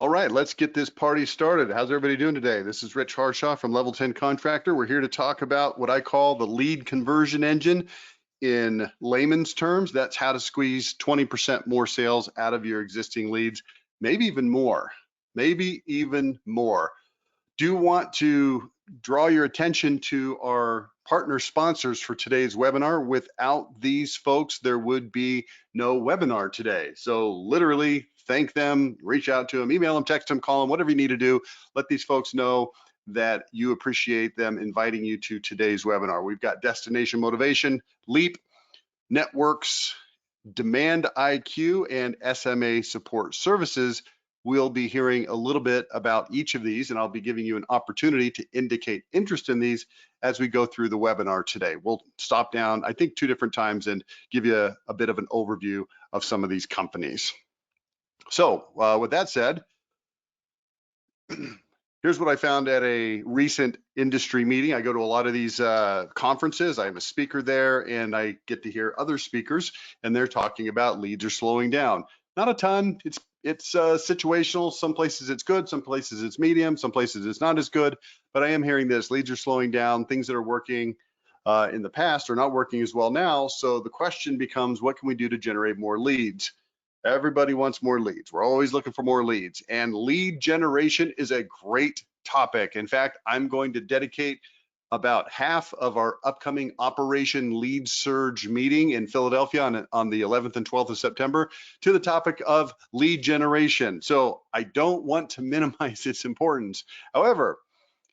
All right, let's get this party started. How's everybody doing today? This is Rich Harshaw from Level 10 Contractor. We're here to talk about what I call the lead conversion engine. In layman's terms, that's how to squeeze 20% more sales out of your existing leads, maybe even more, maybe even more. Do want to draw your attention to our partner sponsors for today's webinar. Without these folks, there would be no webinar today. So literally thank them, reach out to them, email them, text them, call them, whatever you need to do. Let these folks know that you appreciate them inviting you to today's webinar. We've got Destination Motivation, Leap, Networks, Demand IQ, and SMA Support Services. We'll be hearing a little bit about each of these, and I'll be giving you an opportunity to indicate interest in these as we go through the webinar today. We'll stop down, I think, 2 different times and give you a bit of an overview of some of these companies. So with that said, here's what I found at a recent industry meeting. I go to a lot of these conferences. I'm a speaker there, and I get to hear other speakers, and they're talking about leads are slowing down. Not a ton. It's situational. Some places it's good, some places it's medium, some places it's not as good. But I am hearing this: leads are slowing down. Things that are working in the past are not working as well now. So the question becomes, what can we do to generate more leads? Everybody wants more leads. We're always looking for more leads, and lead generation is a great topic. In fact, I'm going to dedicate about half of our upcoming Operation Lead Surge meeting in Philadelphia on the 11th and 12th of September to the topic of lead generation. So I don't want to minimize its importance. However,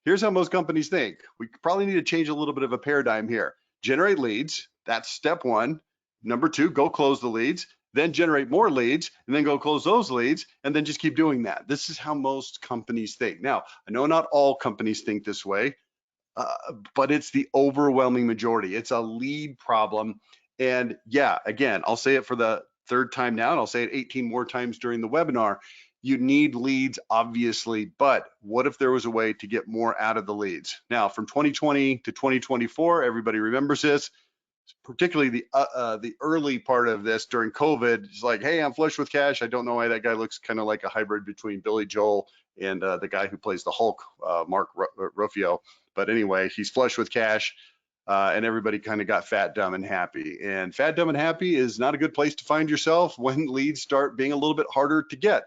here's how most companies think. We probably need to change a little bit of a paradigm here. Generate leads, that's step 1. Number 2, go close the leads, then generate more leads, and then go close those leads, and then just keep doing that. This is how most companies think. Now, I know not all companies think this way, but it's the overwhelming majority. It's a lead problem. And yeah, again, I'll say it for the 3rd time now, and I'll say it 18 more times during the webinar. You need leads, obviously, but what if there was a way to get more out of the leads? Now, from 2020 to 2024, everybody remembers this, particularly the early part of this during COVID. It's like, hey, I'm flush with cash. I don't know why that guy looks kind of like a hybrid between Billy Joel and the guy who plays the Hulk, Mark Ruffalo. But anyway, he's flush with cash. And everybody kind of got fat, dumb, and happy. And fat, dumb, and happy is not a good place to find yourself when leads start being a little bit harder to get.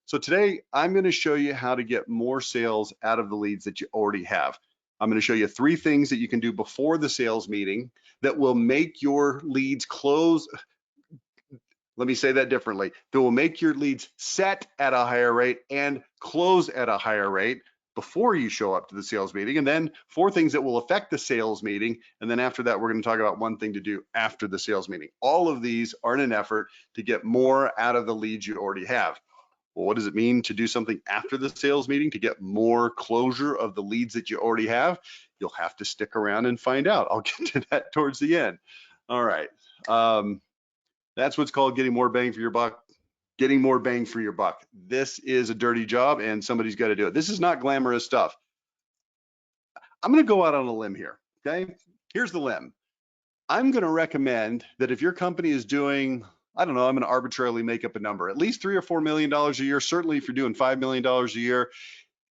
So today, I'm going to show you how to get more sales out of the leads that you already have. I'm going to show you 3 things that you can do before the sales meeting that will make your leads close. Let me say that differently. That will make your leads set at a higher rate and close at a higher rate before you show up to the sales meeting. And then 4 things that will affect the sales meeting. And then after that, we're going to talk about 1 thing to do after the sales meeting. All of these are in an effort to get more out of the leads you already have. Well, what does it mean to do something after the sales meeting to get more closure of the leads that you already have? You'll have to stick around and find out. I'll get to that towards the end. All right. That's what's called getting more bang for your buck. Getting more bang for your buck. This is a dirty job, and somebody's got to do it. This is not glamorous stuff. I'm going to go out on a limb here. Okay. Here's the limb. I'm going to recommend that if your company is doing, I don't know, I'm going to arbitrarily make up a number, at least $3 or $4 million a year. Certainly, if you're doing $5 million a year,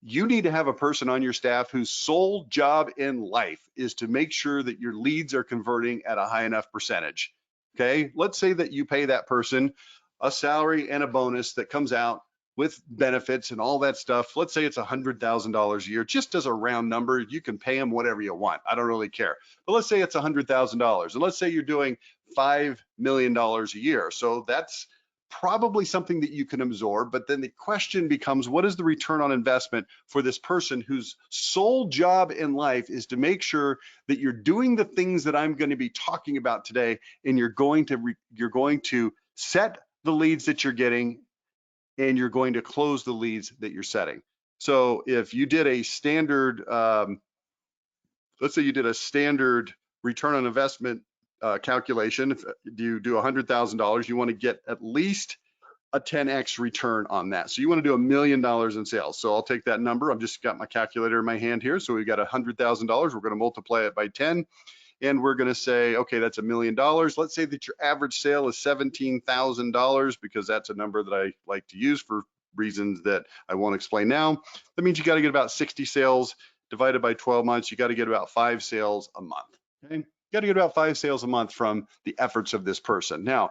you need to have a person on your staff whose sole job in life is to make sure that your leads are converting at a high enough percentage. Okay, let's say that you pay that person a salary and a bonus that comes out with benefits and all that stuff. Let's say it's $100,000 a year, just as a round number. You can pay them whatever you want. I don't really care. But let's say it's $100,000, and let's say you're doing $5 million a year. So that's probably something that you can absorb. But then the question becomes, what is the return on investment for this person whose sole job in life is to make sure that you're doing the things that I'm going to be talking about today, and you're going to set the leads that you're getting, and you're going to close the leads that you're setting. So if you did a standard, let's say you did a standard return on investment calculation, if you do $100,000, you want to get at least a 10x return on that. So you want to do $1 million in sales. So I'll take that number. I've just got my calculator in my hand here. So we've got $100,000. We're going to multiply it by 10. And we're going to say, okay, that's $1 million. Let's say that your average sale is $17,000, because that's a number that I like to use for reasons that I won't explain now. That means you got to get about 60 sales divided by 12 months. You got to get about 5 sales a month. Okay, you got to get about 5 sales a month from the efforts of this person. Now,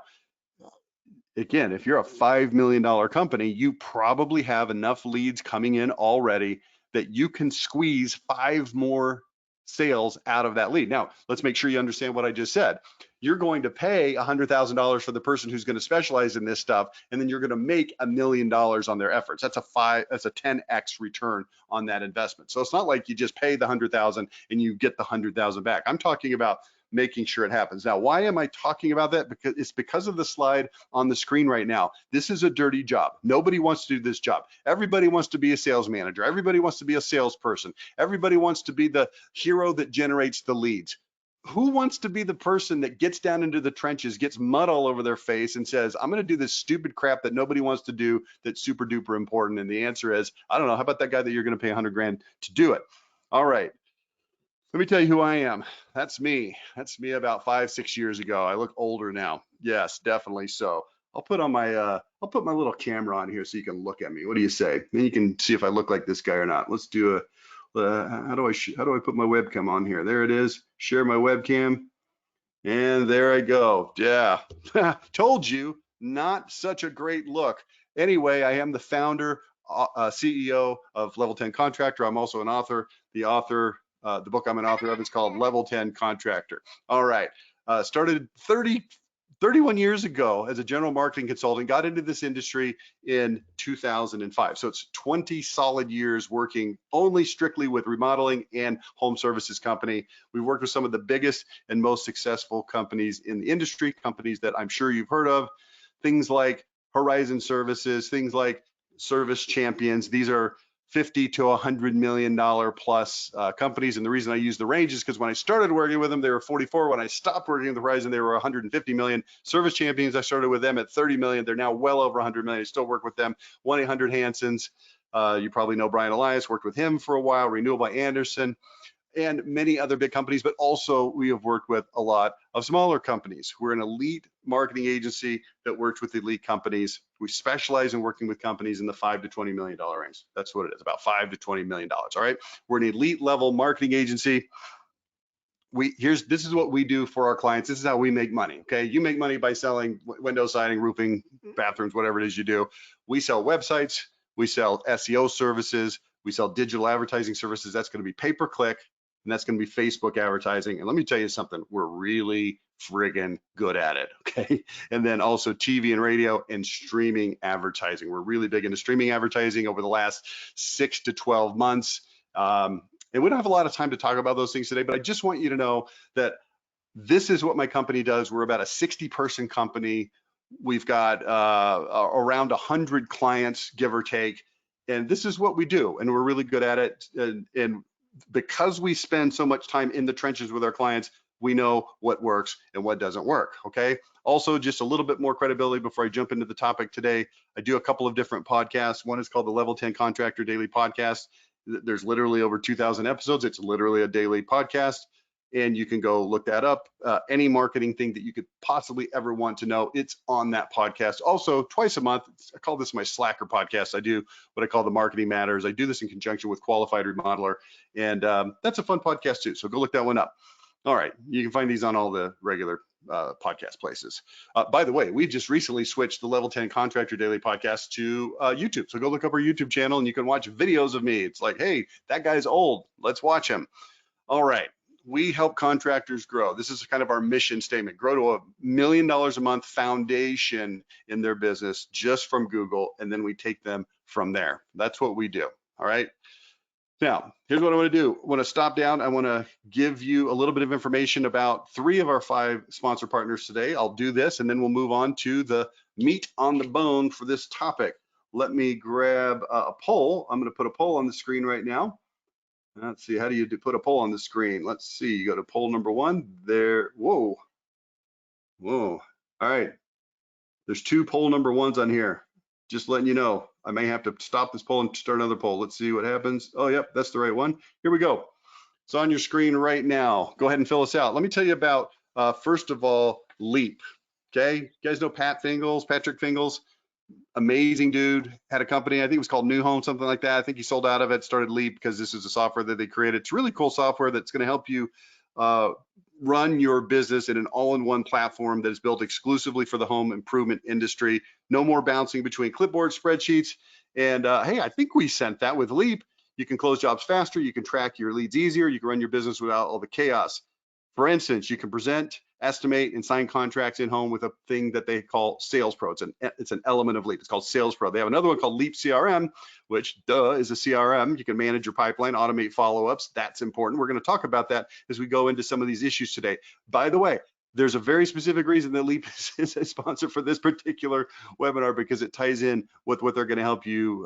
again, if you're a $5 million company, you probably have enough leads coming in already that you can squeeze 5 more sales out of that lead. Now, let's make sure you understand what I just said. You're going to pay $100,000 for the person who's going to specialize in this stuff, and then you're going to make $1 million on their efforts. That's a 10x return on that investment. So it's not like you just pay the 100,000 and you get the 100,000 back. I'm talking about making sure it happens. Now, why am I talking about that? Because it's because of the slide on the screen right now. This is a dirty job. Nobody wants to do this job. Everybody wants to be a sales manager. Everybody wants to be a salesperson. Everybody wants to be the hero that generates the leads. Who wants to be the person that gets down into the trenches, gets mud all over their face and says, I'm going to do this stupid crap that nobody wants to do that's super duper important? And the answer is, I don't know. How about that guy that you're going to pay 100 grand to do it? All right. Let me tell you who I am. That's me. That's me about 5-6 years ago. I look older now. Yes, definitely so. I'll put my little camera on here so you can look at me. What do you say? Then you can see if I look like this guy or not. Let's do a how do I put my webcam on here? There it is. Share my webcam. And there I go. Yeah. Told you, not such a great look. Anyway, I am the founder, CEO of Level 10 Contractor. I'm also an author. The book I'm an author of is called Level 10 Contractor. All right. Started 31 years ago as a general marketing consultant, got into this industry in 2005. So it's 20 solid years working only strictly with remodeling and home services company. We've worked with some of the biggest and most successful companies in the industry, companies that I'm sure you've heard of, things like Horizon Services, things like Service Champions. These are $50 to $100 million plus companies. And the reason I use the range is because when I started working with them, they were 44. When I stopped working with Horizon, they were 150 million. Service Champions, I started with them at 30 million. They're now well over 100 million. I still work with them. 1-800-Hansons. You probably know Brian Elias, worked with him for a while. Renewal by Anderson, and many other big companies, but also we have worked with a lot of smaller companies. We're an elite marketing agency that works with elite companies. We specialize in working with companies in the $5 to $20 million range. That's what it is, about $5 to $20 million. All right. We're an elite level marketing agency. This is what we do for our clients. This is how we make money. Okay. You make money by selling window siding, roofing, bathrooms, whatever it is you do. We sell websites. We sell SEO services. We sell digital advertising services. That's going to be pay-per-click. And that's going to be Facebook advertising. And let me tell you something, we're really friggin' good at it, okay? And then also TV and radio and streaming advertising. We're really big into streaming advertising over the last 6 to 12 months. And we don't have a lot of time to talk about those things today, but I just want you to know that this is what my company does. We're about a 60-person company. We've got around 100 clients, give or take. And this is what we do, and we're really good at it. And because we spend so much time in the trenches with our clients, we know what works and what doesn't work, okay? Also, just a little bit more credibility before I jump into the topic today. I do a couple of different podcasts. One is called the Level 10 Contractor Daily Podcast. There's literally over 2,000 episodes. It's literally a daily podcast, and you can go look that up. Any marketing thing that you could possibly ever want to know, it's on that podcast. Also, twice a month, I call this my Slacker podcast. I do what I call the Marketing Matters. I do this in conjunction with Qualified Remodeler, and that's a fun podcast too. So go look that one up. All right, you can find these on all the regular podcast places. By the way, we've just recently switched the Level 10 Contractor Daily Podcast to YouTube. So go look up our YouTube channel and you can watch videos of me. It's like, hey, that guy's old. Let's watch him. All right. We help contractors grow. This is kind of our mission statement, grow to $1 million a month foundation in their business just from Google, and then we take them from there. That's what we do, all right? Now, here's what I want to do. I want to stop down. I want to give you a little bit of information about 3 of our 5 sponsor partners today. I'll do this, and then we'll move on to the meat on the bone for this topic. Let me grab a poll. I'm going to put a poll on the screen right now. Let's see, how do you put a poll on the screen? Let's see, you go to poll number 1 there. Whoa. All right. There's 2 poll number 1s on here. Just letting you know, I may have to stop this poll and start another poll. Let's see what happens. Oh, yep, that's the right one. Here we go. It's on your screen right now. Go ahead and fill us out. Let me tell you about, first of all, Leap. Okay, you guys know Patrick Fingles? amazing dude, had a company, I think it was called New Home, something like that. I think he sold out of it, started Leap because this is a software that they created. It's really cool software that's going to help you run your business in an all-in-one platform that is built exclusively for the home improvement industry. No more bouncing between clipboard spreadsheets. And hey, I think we sent that with Leap. You can close jobs faster. You can track your leads easier. You can run your business without all the chaos. For instance, you can present, estimate, and sign contracts in home with a thing that they call Sales Pro. It's an element of Leap. It's called Sales Pro. They have another one called Leap CRM, which is a CRM. You can manage your pipeline, automate follow-ups. That's important. We're going to talk about that as we go into some of these issues today. By the way, there's a very specific reason that Leap is a sponsor for this particular webinar, because it ties in with what they're going to help you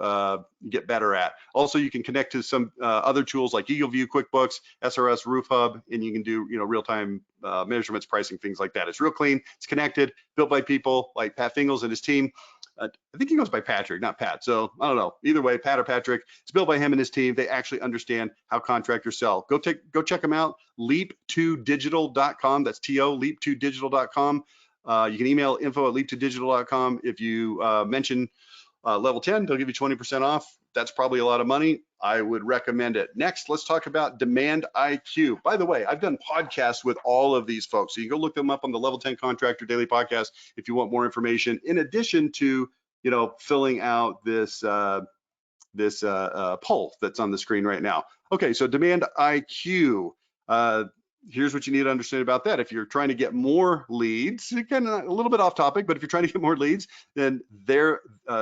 get better at. Also, you can connect to some other tools like EagleView, QuickBooks, SRS, Roof Hub, and you can do real-time measurements, pricing, things like that. It's real clean. It's connected, built by people like Pat Fingles and his team. I think he goes by Patrick, not Pat. So I don't know. Either way, Pat or Patrick, it's built by him and his team. They actually understand how contractors sell. Go check them out. Leap2digital.com. That's TO, leap2digital.com. You can email info@leap2digital.com. If you mention level 10, they'll give you 20% off. That's probably a lot of money. I would recommend it. Next, let's talk about Demand IQ. By the way, I've done podcasts with all of these folks, so you can go look them up on the Level 10 Contractor Daily Podcast if you want more information, in addition to filling out this poll that's on the screen right now. Okay, so Demand IQ. Here's what you need to understand about that. If you're trying to get more leads, kind of a little bit off topic, but if you're trying to get more leads, then their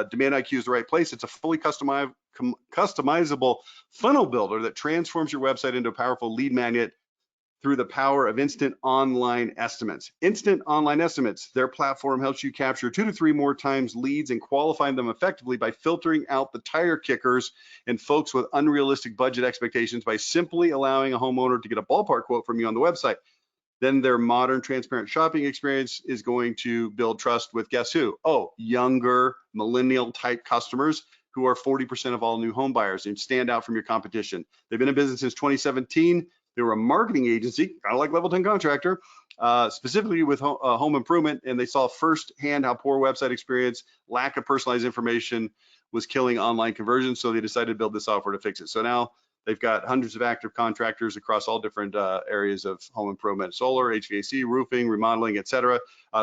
Demand IQ is the right place. It's a fully customizable funnel builder that transforms your website into a powerful lead magnet through the power of instant online estimates. Instant online estimates, their platform helps you capture 2 to 3 more times leads and qualify them effectively by filtering out the tire kickers and folks with unrealistic budget expectations by simply allowing a homeowner to get a ballpark quote from you on the website. Then their modern, transparent shopping experience is going to build trust with, guess who? Oh, younger, millennial type customers who are 40% of all new home buyers and stand out from your competition. They've been in business since 2017. They were a marketing agency, kind of like Level 10 Contractor, specifically with home improvement, and they saw firsthand how poor website experience, lack of personalized information was killing online conversions, so they decided to build this software to fix it. So now they've got hundreds of active contractors across all different areas of home improvement: solar, HVAC, roofing, remodeling, etc.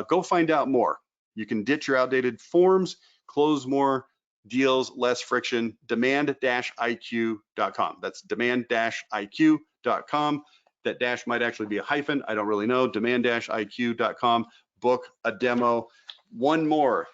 Go find out more. You can ditch your outdated forms, close more deals, less friction. Demand-IQ.com. That's demand-IQ.com. That dash might actually be a hyphen. I don't really know. Demand-IQ.com. Book a demo. One more.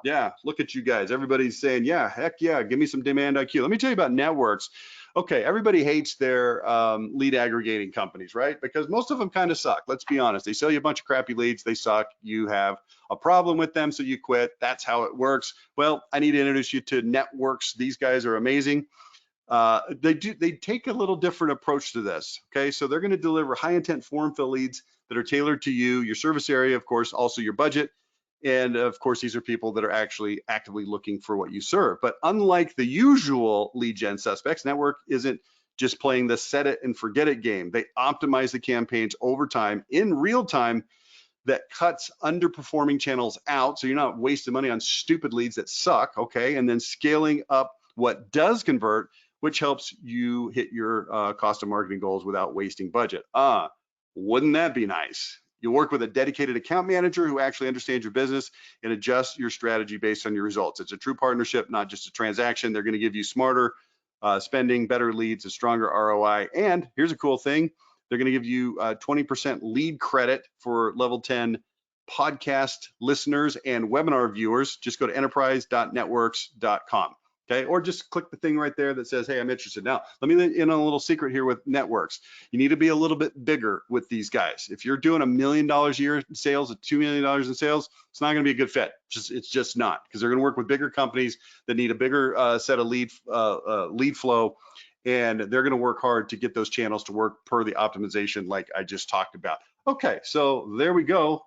Yeah, look at you guys. Everybody's saying, yeah, heck yeah, give me some Demand IQ. Let me tell you about networks. Okay, everybody hates their lead aggregating companies, right? Because most of them kind of suck. Let's be honest. They sell you a bunch of crappy leads. They suck. You have a problem with them, so you quit. That's how it works. Well, I need to introduce you to Networks. These guys are amazing. They take a little different approach to this. Okay, so they're going to deliver high intent form fill leads that are tailored to you, your service area, of course, also your budget. And of course, these are people that are actually actively looking for what you serve. But unlike the usual lead gen suspects, Network isn't just playing the set it and forget it game. They optimize the campaigns over time in real time that cuts underperforming channels out, so you're not wasting money on stupid leads that suck, okay? And then scaling up what does convert, which helps you hit your cost of marketing goals without wasting budget. Wouldn't that be nice? You work with a dedicated account manager who actually understands your business and adjusts your strategy based on your results. It's a true partnership, not just a transaction. They're going to give you smarter spending, better leads, a stronger ROI. And here's a cool thing. They're going to give you 20% lead credit for Level 10 podcast listeners and webinar viewers. Just go to enterprise.networks.com. Okay, or just click the thing right there that says, hey, I'm interested. Now, let me let in on a little secret here with Networks. You need to be a little bit bigger with these guys. If you're doing $1 million a year in sales, or $2 million in sales, it's not going to be a good fit. It's just not, because they're going to work with bigger companies that need a bigger set of lead flow, and they're going to work hard to get those channels to work per the optimization like I just talked about. Okay, so there we go.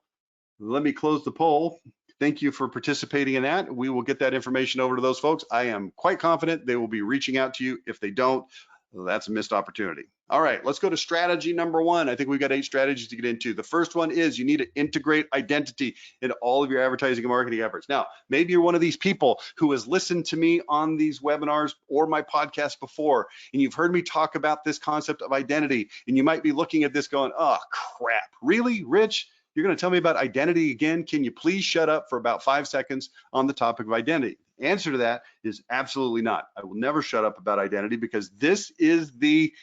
Let me close the poll. Thank you for participating in that. We will get that information over to those folks. I am quite confident they will be reaching out to you. If they don't, That's a missed opportunity. All right, let's go to strategy number one. I think we've got 8 strategies to get into. The first one is you need to integrate identity in all of your advertising and marketing efforts. Now, maybe you're one of these people who has listened to me on these webinars or my podcast before, and you've heard me talk about this concept of identity, and you might be looking at this going, oh, crap, really, Rich? You're going to tell me about identity again? Can you please shut up for about 5 seconds on the topic of identity? The answer to that is absolutely not. I will never shut up about identity because this is the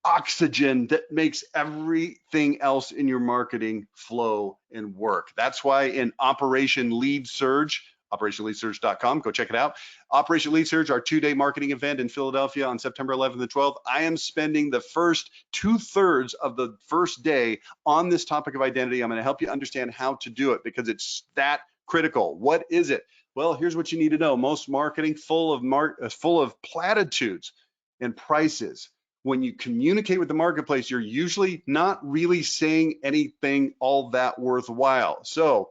oxygen that makes everything else in your marketing flow and work. That's why in Operation Lead Surge, operationleadsurge.com, go check it out. Operation Lead Surge, our 2-day marketing event in Philadelphia on September 11th and 12th. I am spending the first 2/3 of the first day on this topic of identity. I'm going to help you understand how to do it because it's that critical. What is it? Well, here's what you need to know. Most marketing full of platitudes and prices. When you communicate with the marketplace, you're usually not really saying anything all that worthwhile. So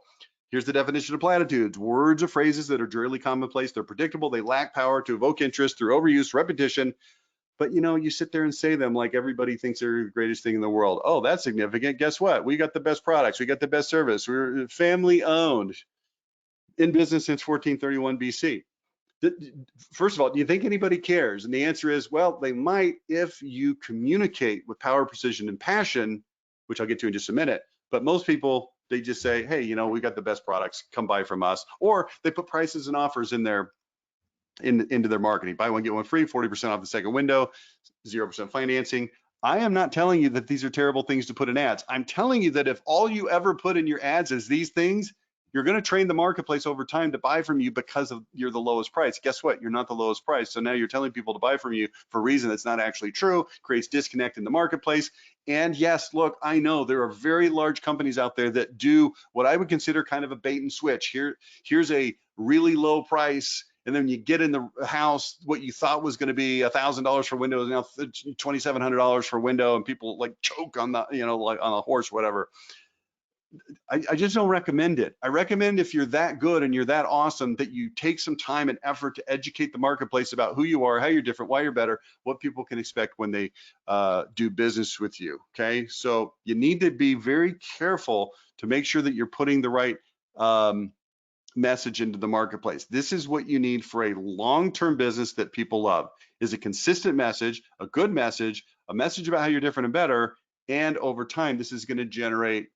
here's the definition of platitudes. Words or phrases that are drearily commonplace. They're predictable. They lack power to evoke interest through overuse, repetition. But you sit there and say them like everybody thinks they're the greatest thing in the world. Oh, that's significant. Guess what? We got the best products. We got the best service. We're family owned, in business since 1431 BC. First of all, do you think anybody cares? And the answer is, well, they might if you communicate with power, precision, and passion, which I'll get to in just a minute. But most people, they just say, hey, we got the best products, come buy from us. Or they put prices and offers in their into their marketing. Buy one, get one free, 40% off the second window, 0% financing. I am not telling you that these are terrible things to put in ads. I'm telling you that if all you ever put in your ads is these things, you're going to train the marketplace over time to buy from you because you're the lowest price. Guess what? You're not the lowest price. So now you're telling people to buy from you for a reason that's not actually true, creates disconnect in the marketplace. And yes, look, I know there are very large companies out there that do what I would consider kind of a bait and switch. Here's a really low price. And then you get in the house, what you thought was going to be $1,000 for window is now $2,700 for window, and people like choke on the, like on a horse, whatever. I just don't recommend it. I recommend if you're that good and you're that awesome that you take some time and effort to educate the marketplace about who you are, how you're different, why you're better, what people can expect when they do business with you, okay? So you need to be very careful to make sure that you're putting the right message into the marketplace. This is what you need for a long-term business that people love, is a consistent message, a good message, a message about how you're different and better. And over time, this is going to generate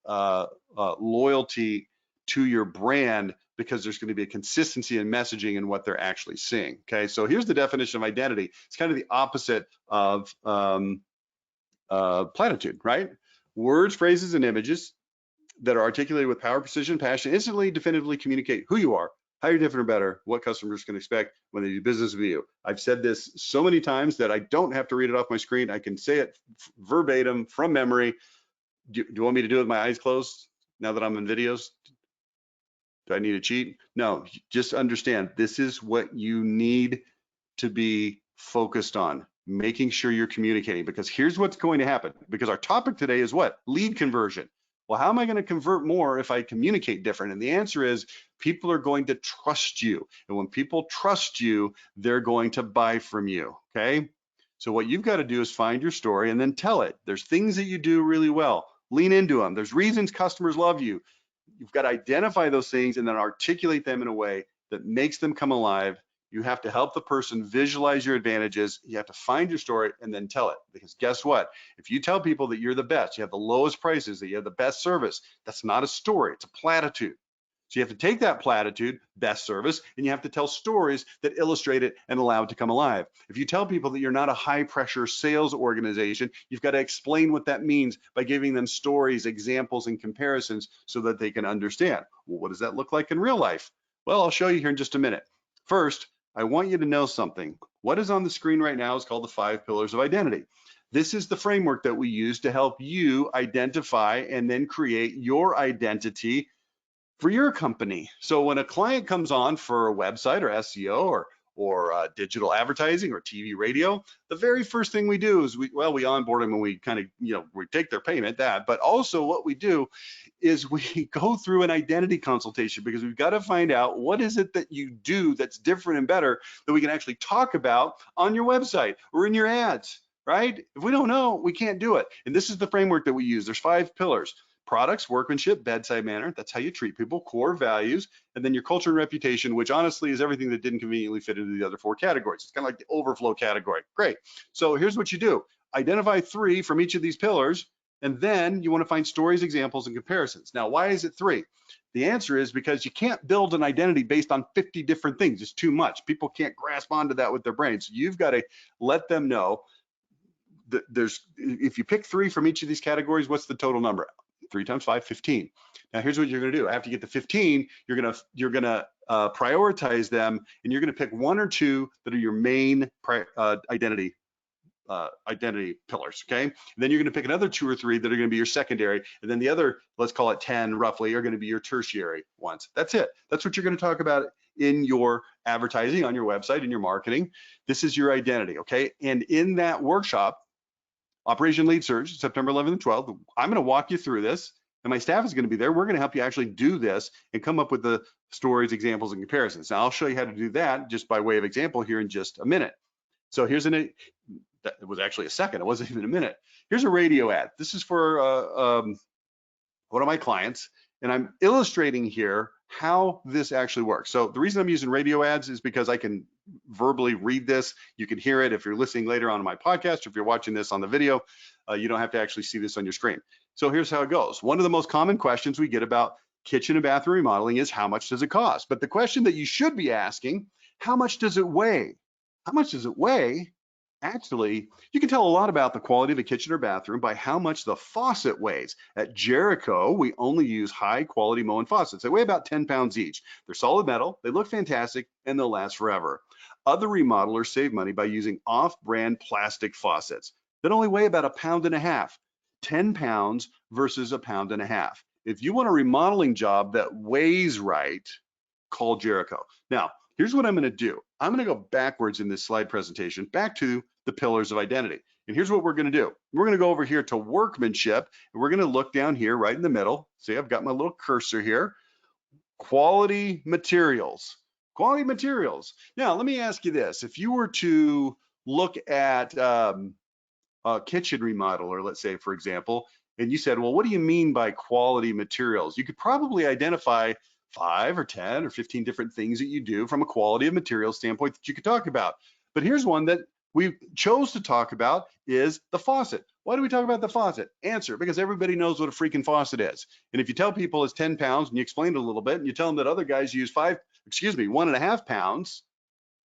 loyalty to your brand because there's going to be a consistency in messaging and what they're actually seeing. Okay, so here's the definition of identity. It's kind of the opposite of platitude, right? Words, phrases, and images that are articulated with power, precision, passion, instantly, definitively communicate who you are, how you're different or better, what customers can expect when they do business with you. I've said this so many times that I don't have to read it off my screen. I can say it verbatim from memory. Do you want me to do it with my eyes closed now that I'm in videos? Do I need to cheat? No, just understand this is what you need to be focused on, making sure you're communicating, because here's what's going to happen. Because our topic today is what? Lead conversion. Well, how am I going to convert more if I communicate different? And the answer is people are going to trust you. And when people trust you, they're going to buy from you, okay? So what you've got to do is find your story and then tell it. There's things that you do really well. Lean into them. There's reasons customers love you. You've got to identify those things and then articulate them in a way that makes them come alive. You have to help the person visualize your advantages. You have to find your story and then tell it. Because guess what? If you tell people that you're the best, you have the lowest prices, that you have the best service, that's not a story, it's a platitude. So you have to take that platitude, best service, and you have to tell stories that illustrate it and allow it to come alive. If you tell people that you're not a high pressure sales organization, you've got to explain what that means by giving them stories, examples, and comparisons so that they can understand. Well, what does that look like in real life? Well, I'll show you here in just a minute. First, I want you to know something. What is on the screen right now is called the 5 pillars of identity. This is the framework that we use to help you identify and then create your identity for your company. So when a client comes on for a website or SEO or digital advertising or TV, radio, the very first thing we do is we onboard them and we kind of, we take their payment, but also what we do is we go through an identity consultation, because we've got to find out what is it that you do that's different and better that we can actually talk about on your website or in your ads. right? If we don't know, we can't do it. And this is the framework that we use. There's 5 pillars: products, workmanship, bedside manner. That's how you treat people, core values, and then your culture and reputation, which honestly is everything that didn't conveniently fit into the other 4 categories. It's kind of like the overflow category. Great. So here's what you do. Identify 3 from each of these pillars, and then you want to find stories, examples, and comparisons. Now, why is it 3? The answer is because you can't build an identity based on 50 different things. It's too much. People can't grasp onto that with their brains. You've got to let them know that if you pick 3 from each of these categories, what's the total number? 3 times 5, 15. Now here's what you're going to do. After you get to 15, you're gonna prioritize them, and you're going to pick 1 or 2 that are your main identity pillars, okay? And then you're going to pick another 2 or 3 that are going to be your secondary, and then the other, let's call it 10 roughly, are going to be your tertiary ones. That's it. That's what you're going to talk about in your advertising, on your website, in your marketing. This is your identity, okay? And in that workshop, Operation Lead Surge, September 11th and 12th, I'm going to walk you through this, and my staff is going to be there. We're going to help you actually do this and come up with the stories, examples, and comparisons. Now, I'll show you how to do that just by way of example here in just a minute. So here's that was actually a second. It wasn't even a minute. Here's a radio ad. This is for one of my clients, and I'm illustrating here how this actually works. So the reason I'm using radio ads is because I can verbally read this. You can hear it if you're listening later on my podcast, or if you're watching this on the video, you don't have to actually see this on your screen. So here's how it goes. One of the most common questions we get about kitchen and bathroom remodeling is, how much does it cost? But the question that you should be asking, how much does it weigh? How much does it weigh? Actually, you can tell a lot about the quality of a kitchen or bathroom by how much the faucet weighs. At Jericho, we only use high quality Moen faucets. They weigh about 10 pounds each. They're solid metal, they look fantastic, and they'll last forever. Other remodelers save money by using off-brand plastic faucets that only weigh about 1.5 pounds, 10 pounds versus 1.5 pounds. If you want a remodeling job that weighs right, call Jericho. Now, here's what I'm going to do. I'm going to go backwards in this slide presentation, back to the pillars of identity. And here's what we're going to do. We're going to go over here to workmanship, and we're going to look down here right in the middle. See, I've got my little cursor here. Quality materials. Quality materials. Now, let me ask you this. If you were to look at a kitchen remodeler, let's say, for example, and you said, well, what do you mean by quality materials? You could probably identify 5 or 10 or 15 different things that you do from a quality of materials standpoint that you could talk about. But here's one that we chose to talk about, is the faucet. Why do we talk about the faucet? Answer, because everybody knows what a freaking faucet is. And if you tell people it's 10 pounds and you explain it a little bit, and you tell them that other guys use 1.5 pounds,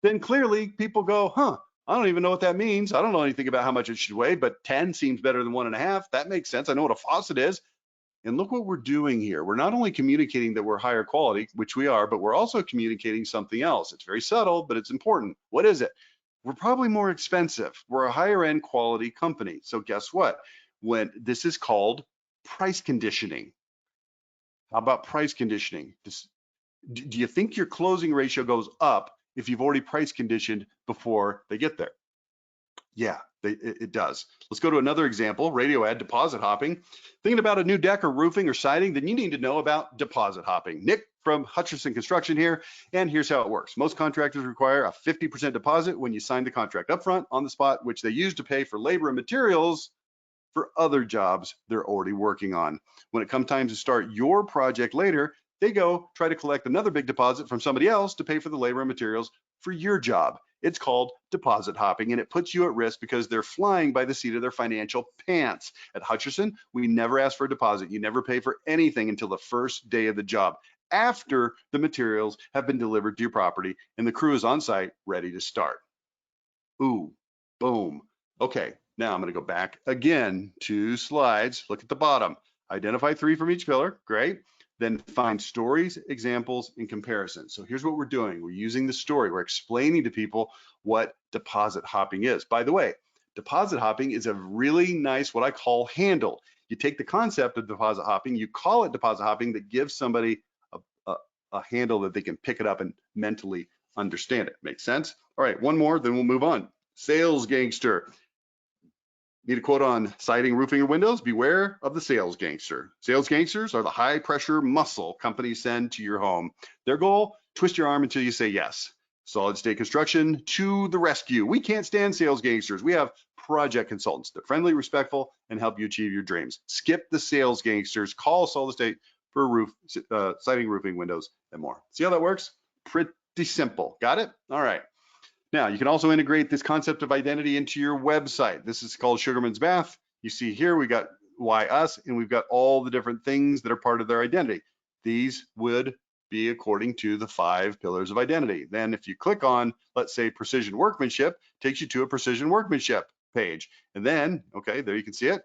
then clearly people go, huh, I don't even know what that means. I don't know anything about how much it should weigh, but 10 seems better than 1.5. That makes sense. I know what a faucet is. And look what we're doing here. We're not only communicating that we're higher quality, which we are, but we're also communicating something else. It's very subtle, but it's important. What is it? We're probably more expensive. We're a higher end quality company. So guess what? When this is called price conditioning. How about price conditioning? Do you think your closing ratio goes up if you've already price conditioned before they get there? Yeah, it does. Let's go to another example, radio ad, deposit hopping. Thinking about a new deck or roofing or siding, then you need to know about deposit hopping. Nick from Hutchinson Construction here, and here's how it works. Most contractors require a 50% deposit when you sign the contract upfront on the spot, which they use to pay for labor and materials for other jobs they're already working on. When it comes time to start your project later, they go try to collect another big deposit from somebody else to pay for the labor and materials for your job. It's called deposit hopping, and it puts you at risk because they're flying by the seat of their financial pants. At Hutchinson, we never ask for a deposit. You never pay for anything until the first day of the job, after the materials have been delivered to your property and the crew is on site ready to start. Ooh, boom. Okay, now I'm going to go back again 2 slides. Look at the bottom. Identify 3 from each pillar. Great. Then find stories, examples, and comparisons. So here's what we're doing. We're using the story. We're explaining to people what deposit hopping is. By the way, deposit hopping is a really nice, what I call, handle. You take the concept of deposit hopping, you call it deposit hopping, that gives somebody a handle that they can pick it up and mentally understand it. Makes sense? All right, one more, then we'll move on. Sales gangster. Need a quote on siding, roofing, or windows? Beware of the sales gangster. Sales gangsters are the high pressure muscle companies send to your home. Their goal, twist your arm until you say yes. Solid State Construction to the rescue. We can't stand sales gangsters. We have project consultants. They're friendly, respectful, and help you achieve your dreams. Skip the sales gangsters. Call Solid Estate for roof, siding, roofing, windows, and more. See how that works? Pretty simple. Got it? All right. Now, you can also integrate this concept of identity into your website. This is called Sugarman's Bath. You see here, we got why us, and we've got all the different things that are part of their identity. These would be according to the 5 pillars of identity. Then if you click on, let's say, precision workmanship, takes you to a precision workmanship page. And then, okay, there you can see it.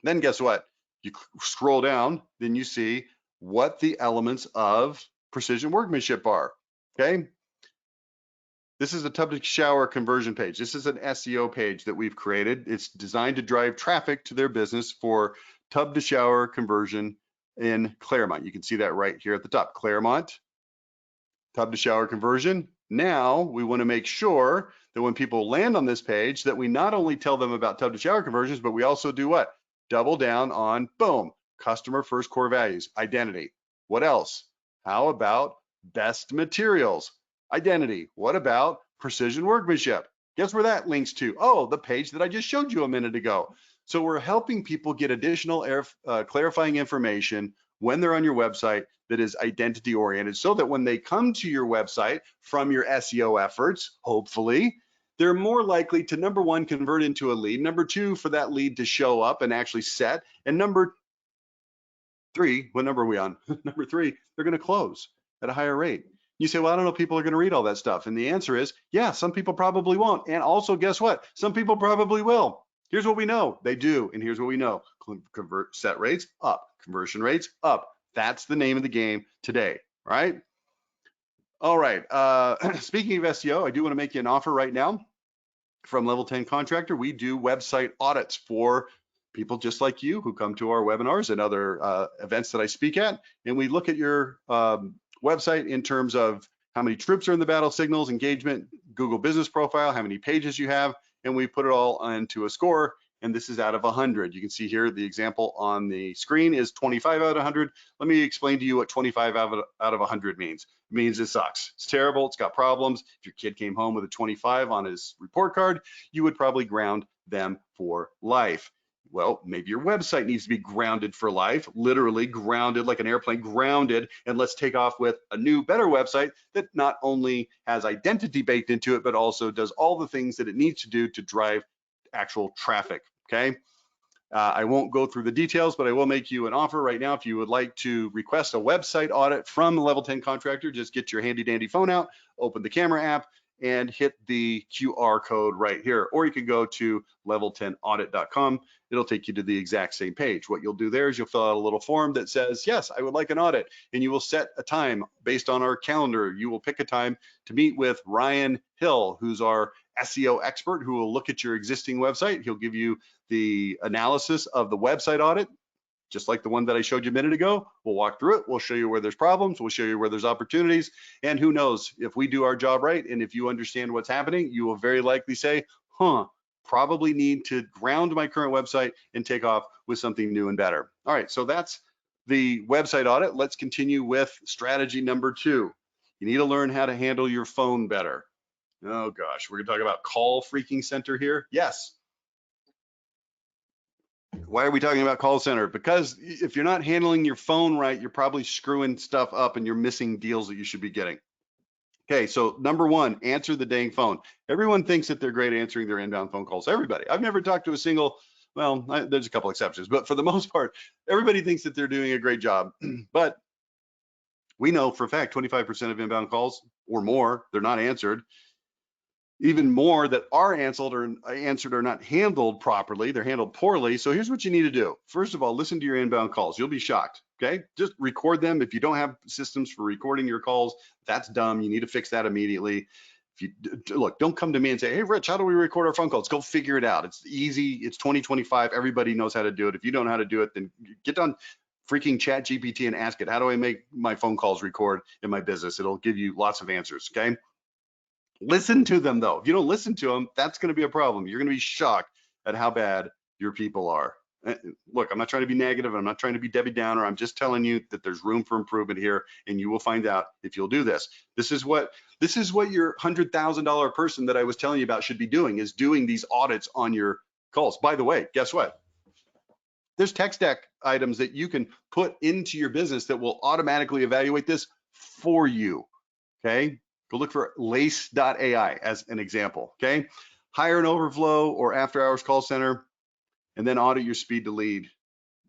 Then guess what? You scroll down, then you see what the elements of precision workmanship are, okay? This is a tub to shower conversion page. This is an SEO page that we've created. It's designed to drive traffic to their business for tub to shower conversion in Claremont. You can see that right here at the top, Claremont, tub to shower conversion. Now we want to make sure that when people land on this page that we not only tell them about tub to shower conversions, but we also do what? Double down on, boom, customer first core values, identity. What else? How about best materials? Identity. What about precision workmanship? Guess where that links to? Oh, the page that I just showed you a minute ago. So we're helping people get additional clarifying information when they're on your website that is identity oriented, so that when they come to your website from your SEO efforts, hopefully, they're more likely to, number 1, convert into a lead, number 2, for that lead to show up and actually set, and number 3, what number are we on? Number 3, they're going to close at a higher rate. You say, well, I don't know if people are going to read all that stuff. And the answer is, yeah, some people probably won't. And also, guess what? Some people probably will. Here's what we know. They do. And here's what we know. Convert set rates up, conversion rates up. That's the name of the game today, right? All right. Speaking of SEO, I do want to make you an offer right now from Level 10 Contractor. We do website audits for people just like you who come to our webinars and other events that I speak at. And we look at your website in terms of how many troops are in the battle, signals, engagement, Google business profile, how many pages you have, and we put it all into a score. And this is out of 100. You can see here the example on the screen is 25 out of 100. Let me explain to you what 25 out of 100 means. It means it sucks. It's terrible. It's got problems. If your kid came home with a 25 on his report card, you would probably ground them for life. Well, maybe your website needs to be grounded for life, literally grounded like an airplane, grounded, and let's take off with a new, better website that not only has identity baked into it, but also does all the things that it needs to do to drive actual traffic, okay? I won't go through the details, but I will make you an offer right now. If you would like to request a website audit from a Level 10 Contractor, just get your handy dandy phone out, open the camera app, and hit the QR code right here. Or you can go to level10audit.com. It'll take you to the exact same page. What you'll do there is you'll fill out a little form that says, yes, I would like an audit. And you will set a time based on our calendar. You will pick a time to meet with Ryan Hill, who's our SEO expert, who will look at your existing website. He'll give you the analysis of the website audit, just like the one that I showed you a minute ago. We'll walk through it. We'll show you where there's problems. We'll show you where there's opportunities. And who knows, if we do our job right and if you understand what's happening, you will very likely say, probably need to ground my current website and take off with something new and better. All right, so that's the website audit. Let's continue with strategy number 2. You need to learn how to handle your phone better. Oh gosh, we're gonna talk about call freaking center here. Yes. Why are we talking about call center? Because if you're not handling your phone right, you're probably screwing stuff up and you're missing deals that you should be getting. Okay, so number 1, answer the dang phone. Everyone thinks that they're great answering their inbound phone calls. Everybody. I've never talked to a single, well, there's a couple exceptions, but for the most part, everybody thinks that they're doing a great job. But we know for a fact 25% of inbound calls or more, they're not answered. Even more that are answered or not handled properly. They're handled poorly. So here's what you need to do. First of all, listen to your inbound calls. You'll be shocked. Okay, just record them. If you don't have systems for recording your calls, that's dumb. You need to fix that immediately. If you look, don't come to me and say, hey, Rich, how do we record our phone calls? Go figure it out. It's easy. It's 2025. Everybody knows how to do it. If you don't know how to do it, then get on freaking Chat GPT and ask it, how do I make my phone calls record in my business? It'll give you lots of answers. Okay. Listen to them though. If you don't listen to them, that's going to be a problem. You're going to be shocked at how bad your people are. Look, I'm not trying to be negative. I'm not trying to be Debbie Downer. I'm just telling you that there's room for improvement here, and you will find out if you'll do this. This is what your $100,000 person that I was telling you about should be doing, is doing these audits on your calls. By the way, guess what? There's tech stack items that you can put into your business that will automatically evaluate this for you. Okay, go look for lace.ai as an example. Okay, hire an overflow or after hours call center, and then audit your speed to lead.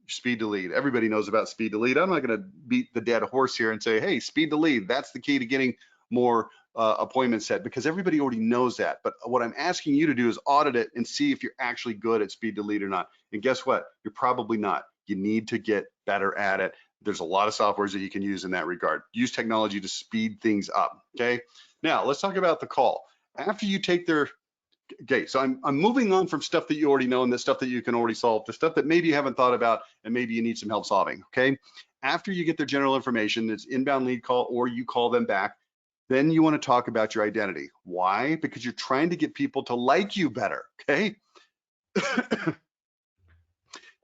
Speed to lead. Everybody knows about speed to lead. I'm not going to beat the dead horse here and say, hey, speed to lead, that's the key to getting more appointments set, because everybody already knows that. But what I'm asking you to do is audit it and see if you're actually good at speed to lead or not. And guess what? You're probably not. You need to get better at it. There's a lot of softwares that you can use in that regard. Use technology to speed things up. Okay. Now let's talk about the call. After you take their Okay, so I'm moving on from stuff that you already know and the stuff that you can already solve to stuff that maybe you haven't thought about and maybe you need some help solving, okay? After you get their general information, it's inbound lead call or you call them back, then you want to talk about your identity. Why? Because you're trying to get people to like you better, okay?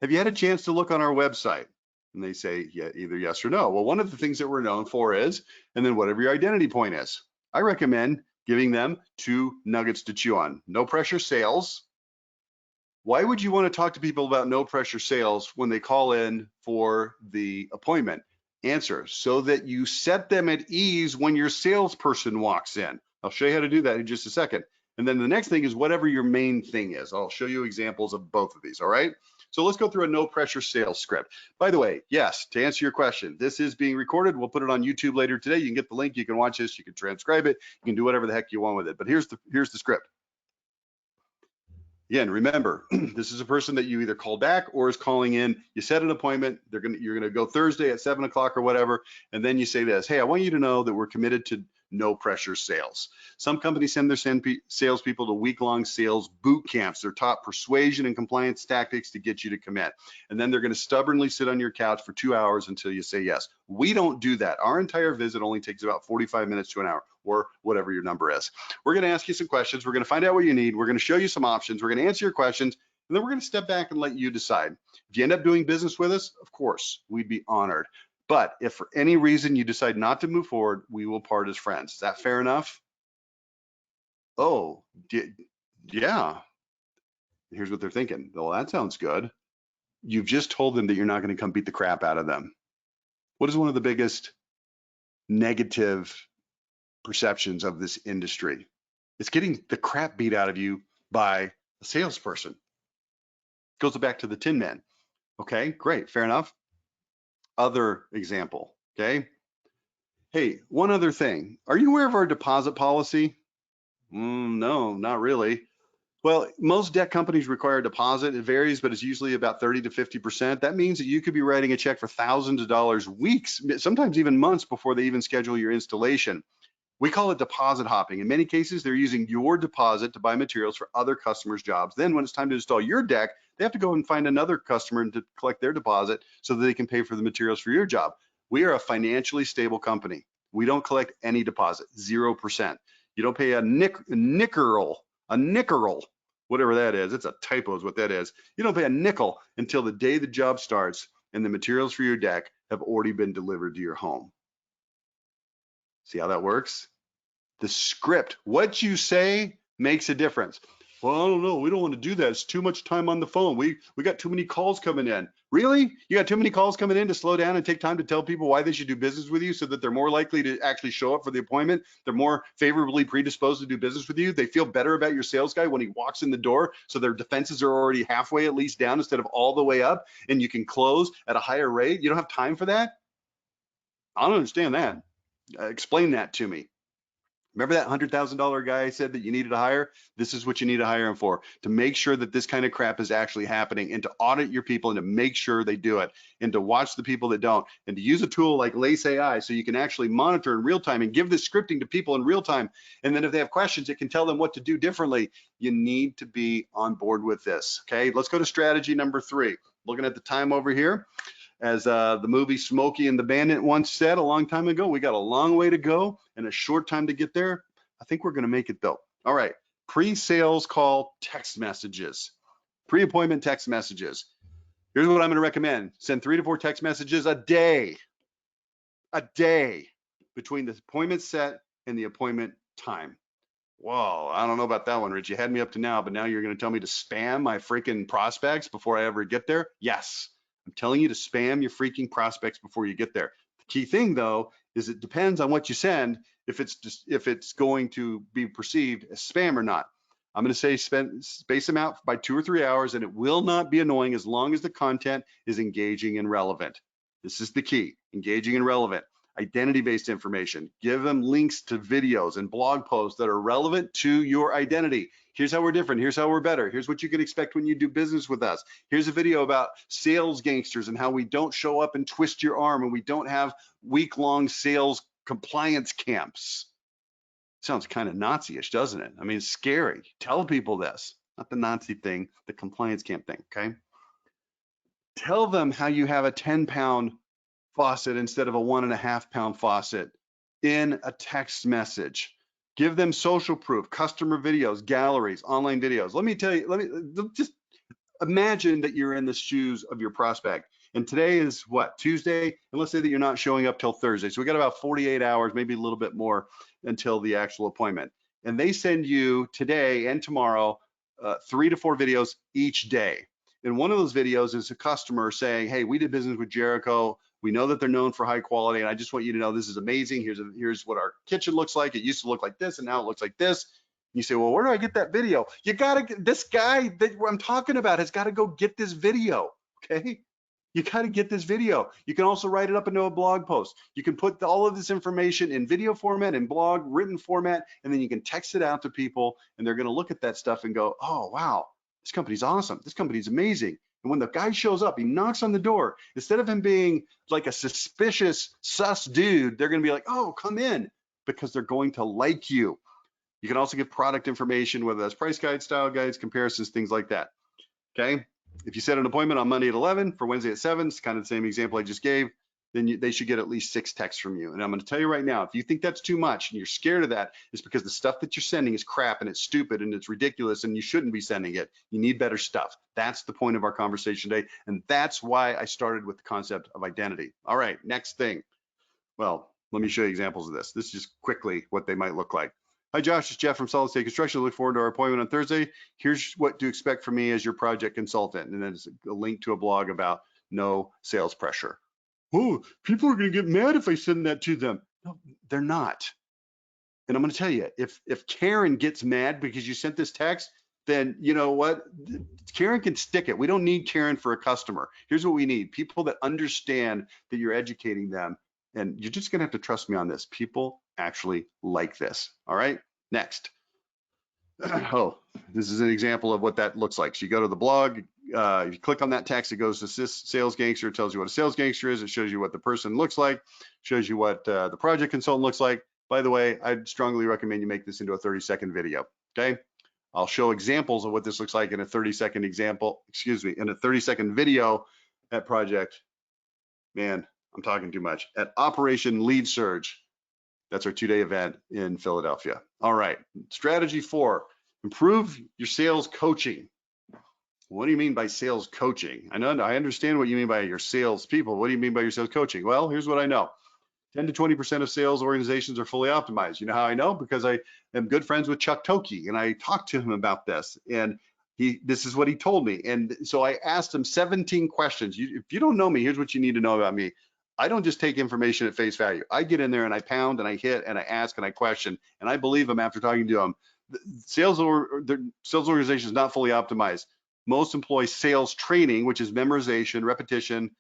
Have you had a chance to look on our website? And they say, yeah, either yes or no. Well, one of the things that we're known for is, and then whatever your identity point is. I recommend giving them 2 nuggets to chew on. No pressure sales. Why would you want to talk to people about no pressure sales when they call in for the appointment? Answer, so that you set them at ease when your salesperson walks in. I'll show you how to do that in just a second. And then the next thing is whatever your main thing is. I'll show you examples of both of these, all right? So let's go through a no pressure sales script. By the way, yes, to answer your question, this is being recorded. We'll put it on YouTube later today. You can get the link, you can watch this, you can transcribe it, you can do whatever the heck you want with it. But here's the script. Again, remember, this is a person that you either call back or is calling in. You set an appointment. You're gonna go Thursday at 7 o'clock or whatever, and then you say this: hey, I want you to know that we're committed to no pressure sales. Some companies send their salespeople to week-long sales boot camps. They're taught persuasion and compliance tactics to get you to commit, and then they're going to stubbornly sit on your couch for 2 hours until you say yes. We don't do that. Our entire visit only takes about 45 minutes to an hour, or whatever your number is. We're going to ask you some questions. We're going to find out what you need. We're going to show you some options. We're going to answer your questions, and then we're going to step back and let you decide. If you end up doing business with us, of course, we'd be honored. But if for any reason you decide not to move forward, we will part as friends. Is that fair enough? Oh, yeah. Here's what they're thinking. Well, that sounds good. You've just told them that you're not going to come beat the crap out of them. What is one of the biggest negative perceptions of this industry? It's getting the crap beat out of you by a salesperson. Goes back to the Tin Man. Okay, great, fair enough. Other example, okay? Hey, one other thing. Are you aware of our deposit policy? No, not really. Well, most debt companies require a deposit. It varies, but it's usually about 30 to 50%. That means that you could be writing a check for thousands of dollars weeks, sometimes even months before they even schedule your installation. We call it deposit hopping. In many cases, they're using your deposit to buy materials for other customers' jobs. Then when it's time to install your deck, they have to go and find another customer to collect their deposit so that they can pay for the materials for your job. We are a financially stable company. We don't collect any deposit, 0%. You don't pay a nickel, whatever that is. It's a typo is what that is. You don't pay a nickel until the day the job starts and the materials for your deck have already been delivered to your home. See how that works? The script, what you say makes a difference. Well, I don't know, we don't want to do that. It's too much time on the phone. We got too many calls coming in. Really? You got too many calls coming in to slow down and take time to tell people why they should do business with you so that they're more likely to actually show up for the appointment? They're more favorably predisposed to do business with you. They feel better about your sales guy when he walks in the door, so their defenses are already halfway at least down instead of all the way up, and you can close at a higher rate. You don't have time for that? I don't understand that. Explain that to me. Remember that $100,000 guy said that you needed to hire? This is what you need to hire him for, to make sure that this kind of crap is actually happening, and to audit your people and to make sure they do it, and to watch the people that don't, and to use a tool like Lace AI so you can actually monitor in real time and give this scripting to people in real time. And then if they have questions, it can tell them what to do differently. You need to be on board with this. Okay, let's go to strategy number 3. Looking at the time over here. As the movie Smokey and the Bandit once said a long time ago, we got a long way to go and a short time to get there. I think we're going to make it though. All right, pre-sales call text messages, pre-appointment text messages. Here's what I'm going to recommend. Send 3 to 4 text messages a day between the appointment set and the appointment time. Whoa, I don't know about that one, Rich. You had me up to now, but now you're going to tell me to spam my freaking prospects before I ever get there? Yes, I'm telling you to spam your freaking prospects before you get there. The key thing, though, is it depends on what you send if it's going to be perceived as spam or not. I'm going to say space them out by 2 or 3 hours, and it will not be annoying as long as the content is engaging and relevant. This is the key, engaging and relevant. Identity-based information. Give them links to videos and blog posts that are relevant to your identity. Here's how we're different. Here's how we're better. Here's what you can expect when you do business with us. Here's a video about sales gangsters and how we don't show up and twist your arm, and we don't have week-long sales compliance camps. Sounds kind of Nazi-ish, doesn't it? I mean, it's scary. Tell people this, not the Nazi thing, the compliance camp thing, okay? Tell them how you have a 10-pound faucet instead of a 1.5-pound faucet in a text message. Give them social proof, customer videos, galleries, online videos. Let me tell you, just imagine that you're in the shoes of your prospect. And today is what, Tuesday? And let's say that you're not showing up till Thursday. So we got about 48 hours, maybe a little bit more until the actual appointment. And they send you today and tomorrow 3 to 4 videos each day. And one of those videos is a customer saying, hey, we did business with Jericho. We know that they're known for high quality, and I just want you to know this is amazing. Here's what our kitchen looks like. It used to look like this, and now it looks like this. And you say, well, where do I get that video? You gotta get this guy that I'm talking about has got to go get this video. Okay, you got to get this video. You can also write it up into a blog post. You can put all of this information in video format, in blog, written format, and then you can text it out to people, and they're going to look at that stuff and go, oh wow, this company's awesome. This company's amazing. And when the guy shows up, he knocks on the door. Instead of him being like a suspicious, sus dude, they're going to be like, oh, come in, because they're going to like you. You can also give product information, whether that's price guides, style guides, comparisons, things like that. Okay. If you set an appointment on Monday at 11 for Wednesday at 7, it's kind of the same example I just gave, then they should get at least 6 texts from you. And I'm going to tell you right now, if you think that's too much and you're scared of that, it's because the stuff that you're sending is crap and it's stupid and it's ridiculous and you shouldn't be sending it. You need better stuff. That's the point of our conversation today. And that's why I started with the concept of identity. All right, next thing. Well, let me show you examples of this. This is just quickly what they might look like. Hi, Josh, it's Jeff from Solid State Construction. I look forward to our appointment on Thursday. Here's what to expect from me as your project consultant. And then there's a link to a blog about no sales pressure. Oh, people are going to get mad if I send that to them. No, they're not. And I'm going to tell you, if Karen gets mad because you sent this text, then you know what? Karen can stick it. We don't need Karen for a customer. Here's what we need. People that understand that you're educating them. And you're just going to have to trust me on this. People actually like this. All right, next. Oh, this is an example of what that looks like. So you go to the blog, if you click on that text, it goes to sales gangster. It tells you what a sales gangster is. It shows you what the person looks like, shows you what the project consultant looks like. By the way, I'd strongly recommend you make this into a 30-second video, okay? I'll show examples of what this looks like in a 30-second example, in a 30-second video at Project, man, I'm talking too much, at Operation Lead Surge. That's our 2-day event in Philadelphia. All right, strategy 4, improve your sales coaching. What do you mean by sales coaching? I understand what you mean by your sales people. What do you mean by your sales coaching? Well, here's what I know. 10 to 20% of sales organizations are fully optimized. You know how I know? Because I am good friends with Chuck Toki, and I talked to him about this, and this is what he told me. And so I asked him 17 questions. If you don't know me, here's what you need to know about me. I don't just take information at face value. I get in there and I pound and I hit and I ask and I question, and I believe him after talking to him. The sales organization is not fully optimized. Most employ sales training, which is memorization, repetition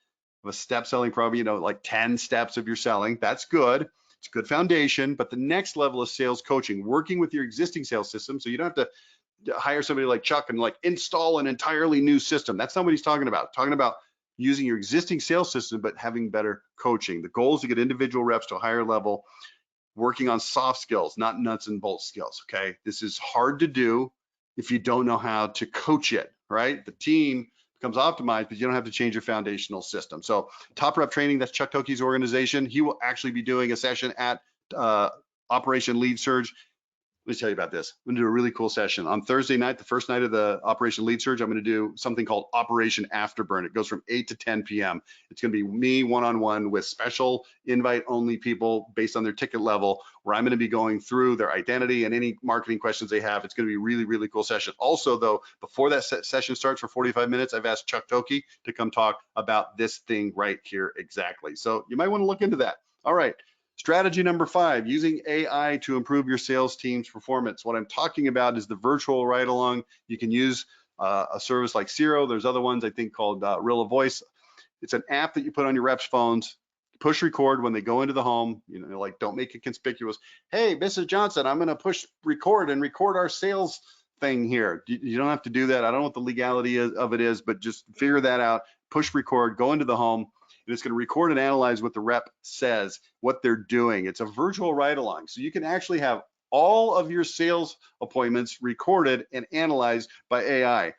of a step selling, probably, like 10 steps of your selling. That's good. It's a good foundation. But the next level is sales coaching, working with your existing sales system. So you don't have to hire somebody like Chuck and like install an entirely new system. That's not what he's talking about. Talking about using your existing sales system, but having better coaching. The goal is to get individual reps to a higher level, working on soft skills, not nuts and bolts skills, okay? This is hard to do if you don't know how to coach it, right? The team becomes optimized, but you don't have to change your foundational system. So Top Rep Training, that's Chuck Toki's organization. He will actually be doing a session at Operation Lead Surge. Let me tell you about this. I'm gonna do a really cool session. On Thursday night, the first night of the Operation Lead Surge, I'm gonna do something called Operation Afterburn. It goes from 8 to 10 p.m. It's gonna be me one-on-one with special invite-only people based on their ticket level, where I'm gonna be going through their identity and any marketing questions they have. It's gonna be a really, really cool session. Also though, before that session starts for 45 minutes, I've asked Chuck Toki to come talk about this thing right here exactly. So you might wanna look into that. All right. Strategy number 5, using AI to improve your sales team's performance. What I'm talking about is the virtual ride along. You can use a service like Zero. There's other ones I think called Real Voice. It's an app that you put on your reps' phones. Push record when they go into the home. You know, like don't make it conspicuous. Hey, Mrs. Johnson, I'm going to push record and record our sales thing here. You don't have to do that. I don't know what the legality of it is, but just figure that out. Push record, go into the home, and it's going to record and analyze what the rep says, what they're doing. It's a virtual ride along. So you can actually have all of your sales appointments recorded and analyzed by AI.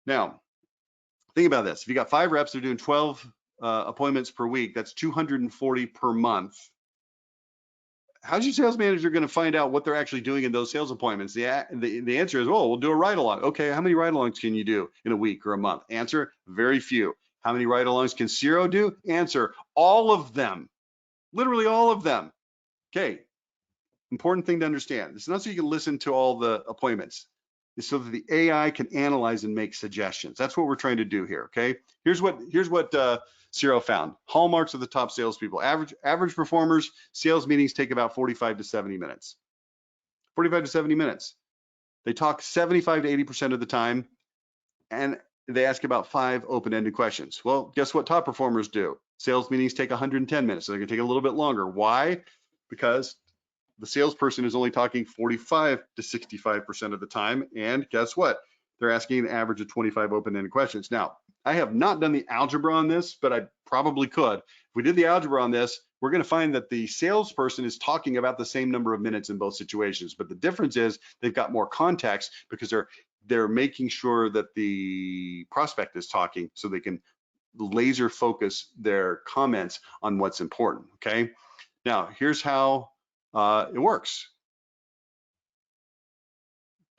Now, think about this. If you got 5 reps, they're doing 12 appointments per week. That's 240 per month. How's your sales manager going to find out what they're actually doing in those sales appointments? The answer is, oh, we'll do a ride along. Okay, how many ride alongs can you do in a week or a month? Answer, very few. How many ride alongs can Zero do? Answer, all of them. Literally all of them. Okay, important thing to understand. It's not so you can listen to all the appointments. It's so that the AI can analyze and make suggestions. That's what we're trying to do here, okay? Here's what Zero found. Hallmarks of the top salespeople. Average performers, sales meetings take about 45 to 70 minutes. 45 to 70 minutes. They talk 75 to 80% of the time, and they ask about 5 open-ended questions. Well, guess what top performers do? Sales meetings take 110 minutes, so they're gonna take a little bit longer. Why? Because the salesperson is only talking 45 to 65% of the time, and guess what? They're asking an average of 25 open-ended questions. Now, I have not done the algebra on this, but I probably could. If we did the algebra on this, we're going to find that the salesperson is talking about the same number of minutes in both situations, but the difference is they've got more context because they're making sure that the prospect is talking so they can laser focus their comments on what's important, okay? Now, here's how it works.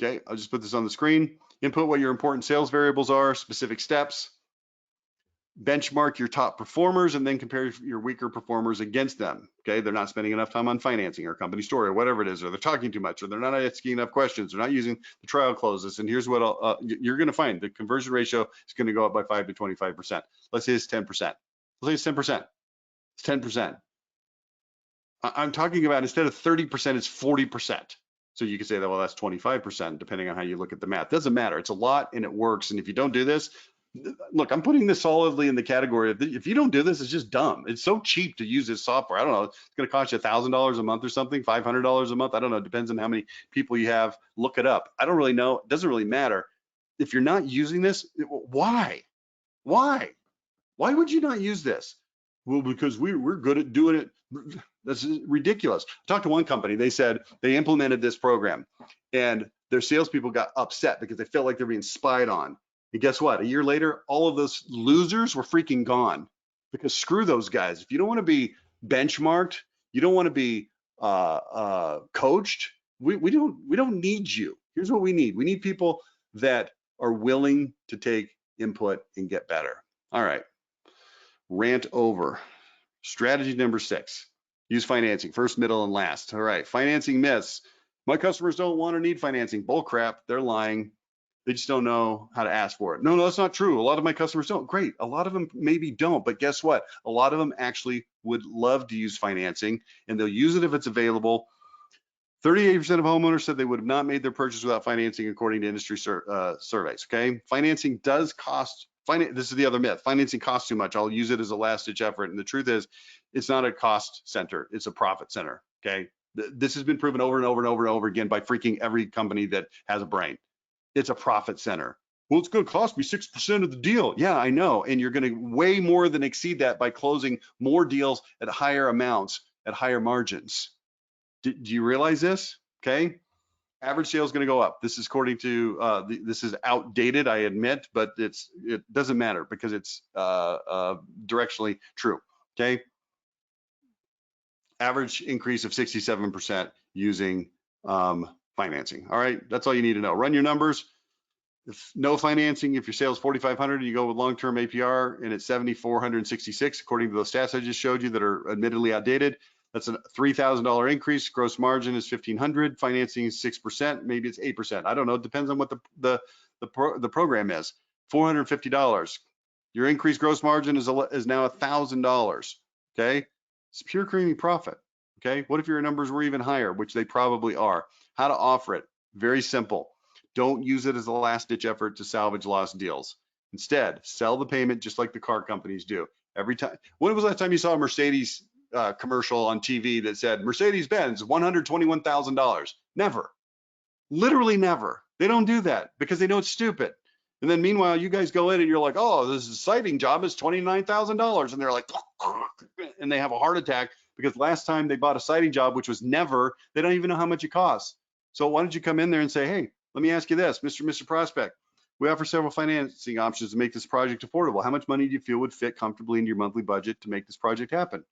Okay, I'll just put this on the screen. Input what your important sales variables are, specific steps, benchmark your top performers, and then compare your weaker performers against them. Okay, they're not spending enough time on financing or company story or whatever it is, or they're talking too much, or they're not asking enough questions, they're not using the trial closes. And here's what you're going to find: the conversion ratio is going to go up by 5 to 25%. Let's say it's 10%. Let's say it's 10%. It's 10%. I'm talking about instead of 30%, it's 40%. So you could say that, well, that's 25%, depending on how you look at the math. Doesn't matter. It's a lot and it works. And if you don't do this, look, I'm putting this solidly in the category of if you don't do this, it's just dumb. It's so cheap to use this software. I don't know. It's going to cost you $1,000 a month or something, $500 a month. I don't know. It depends on how many people you have. Look it up. I don't really know. It doesn't really matter. If you're not using this, why? Why? Why would you not use this? Well, because we're good at doing it. That's ridiculous. I talked to one company. They said they implemented this program and their salespeople got upset because they felt like they're being spied on. And guess what? A year later, all of those losers were freaking gone because screw those guys. If you don't want to be benchmarked, you don't want to be coached. We don't need you. Here's what we need. We need people that are willing to take input and get better. All right. Rant over. Strategy number 6, use financing first, middle, and last. All right, financing myths. My customers don't want or need financing. Bull crap, they're lying. They just don't know how to ask for it. No, that's not true. A lot of my customers don't. Great, a lot of them maybe don't, but guess what? A lot of them actually would love to use financing and they'll use it if it's available. 38% of homeowners said they would have not made their purchase without financing according to industry surveys, okay? Financing does cost. This is the other myth. Financing costs too much. I'll use it as a last-ditch effort. And the truth is, it's not a cost center. It's a profit center, okay? This has been proven over and over and over and over again by freaking every company that has a brain. It's a profit center. Well, it's going to cost me 6% of the deal. Yeah, I know. And you're going to way more than exceed that by closing more deals at higher amounts, at higher margins. Do you realize this? Okay. Average sale is going to go up. This is according to this is outdated, I admit, but it doesn't matter because it's directionally true. Okay. Average increase of 67% using financing. All right, that's all you need to know. Run your numbers. If no financing, if your sales 4,500 and you go with long-term APR and it's 7,466, according to those stats I just showed you that are admittedly outdated, that's a $3,000 increase. Gross margin is 1,500. Financing is 6%. Maybe it's 8%. I don't know. It depends on what the program is. $450. Your increased gross margin is now $1,000. Okay, it's pure creamy profit. Okay, what if your numbers were even higher, which they probably are? How to offer it? Very simple. Don't use it as a last-ditch effort to salvage lost deals. Instead, sell the payment just like the car companies do. Every time. When was the last time you saw a Mercedes commercial on TV that said Mercedes-Benz $121,000? Never. Literally never. They don't do that because they know it's stupid. And then meanwhile, you guys go in and you're like, oh, this siding job is $29,000. And they're like, and they have a heart attack because last time they bought a siding job, which was never, they don't even know how much it costs. So why don't you come in there and say, hey, let me ask you this, Mr. Prospect. We offer several financing options to make this project affordable. How much money do you feel would fit comfortably into your monthly budget to make this project happen?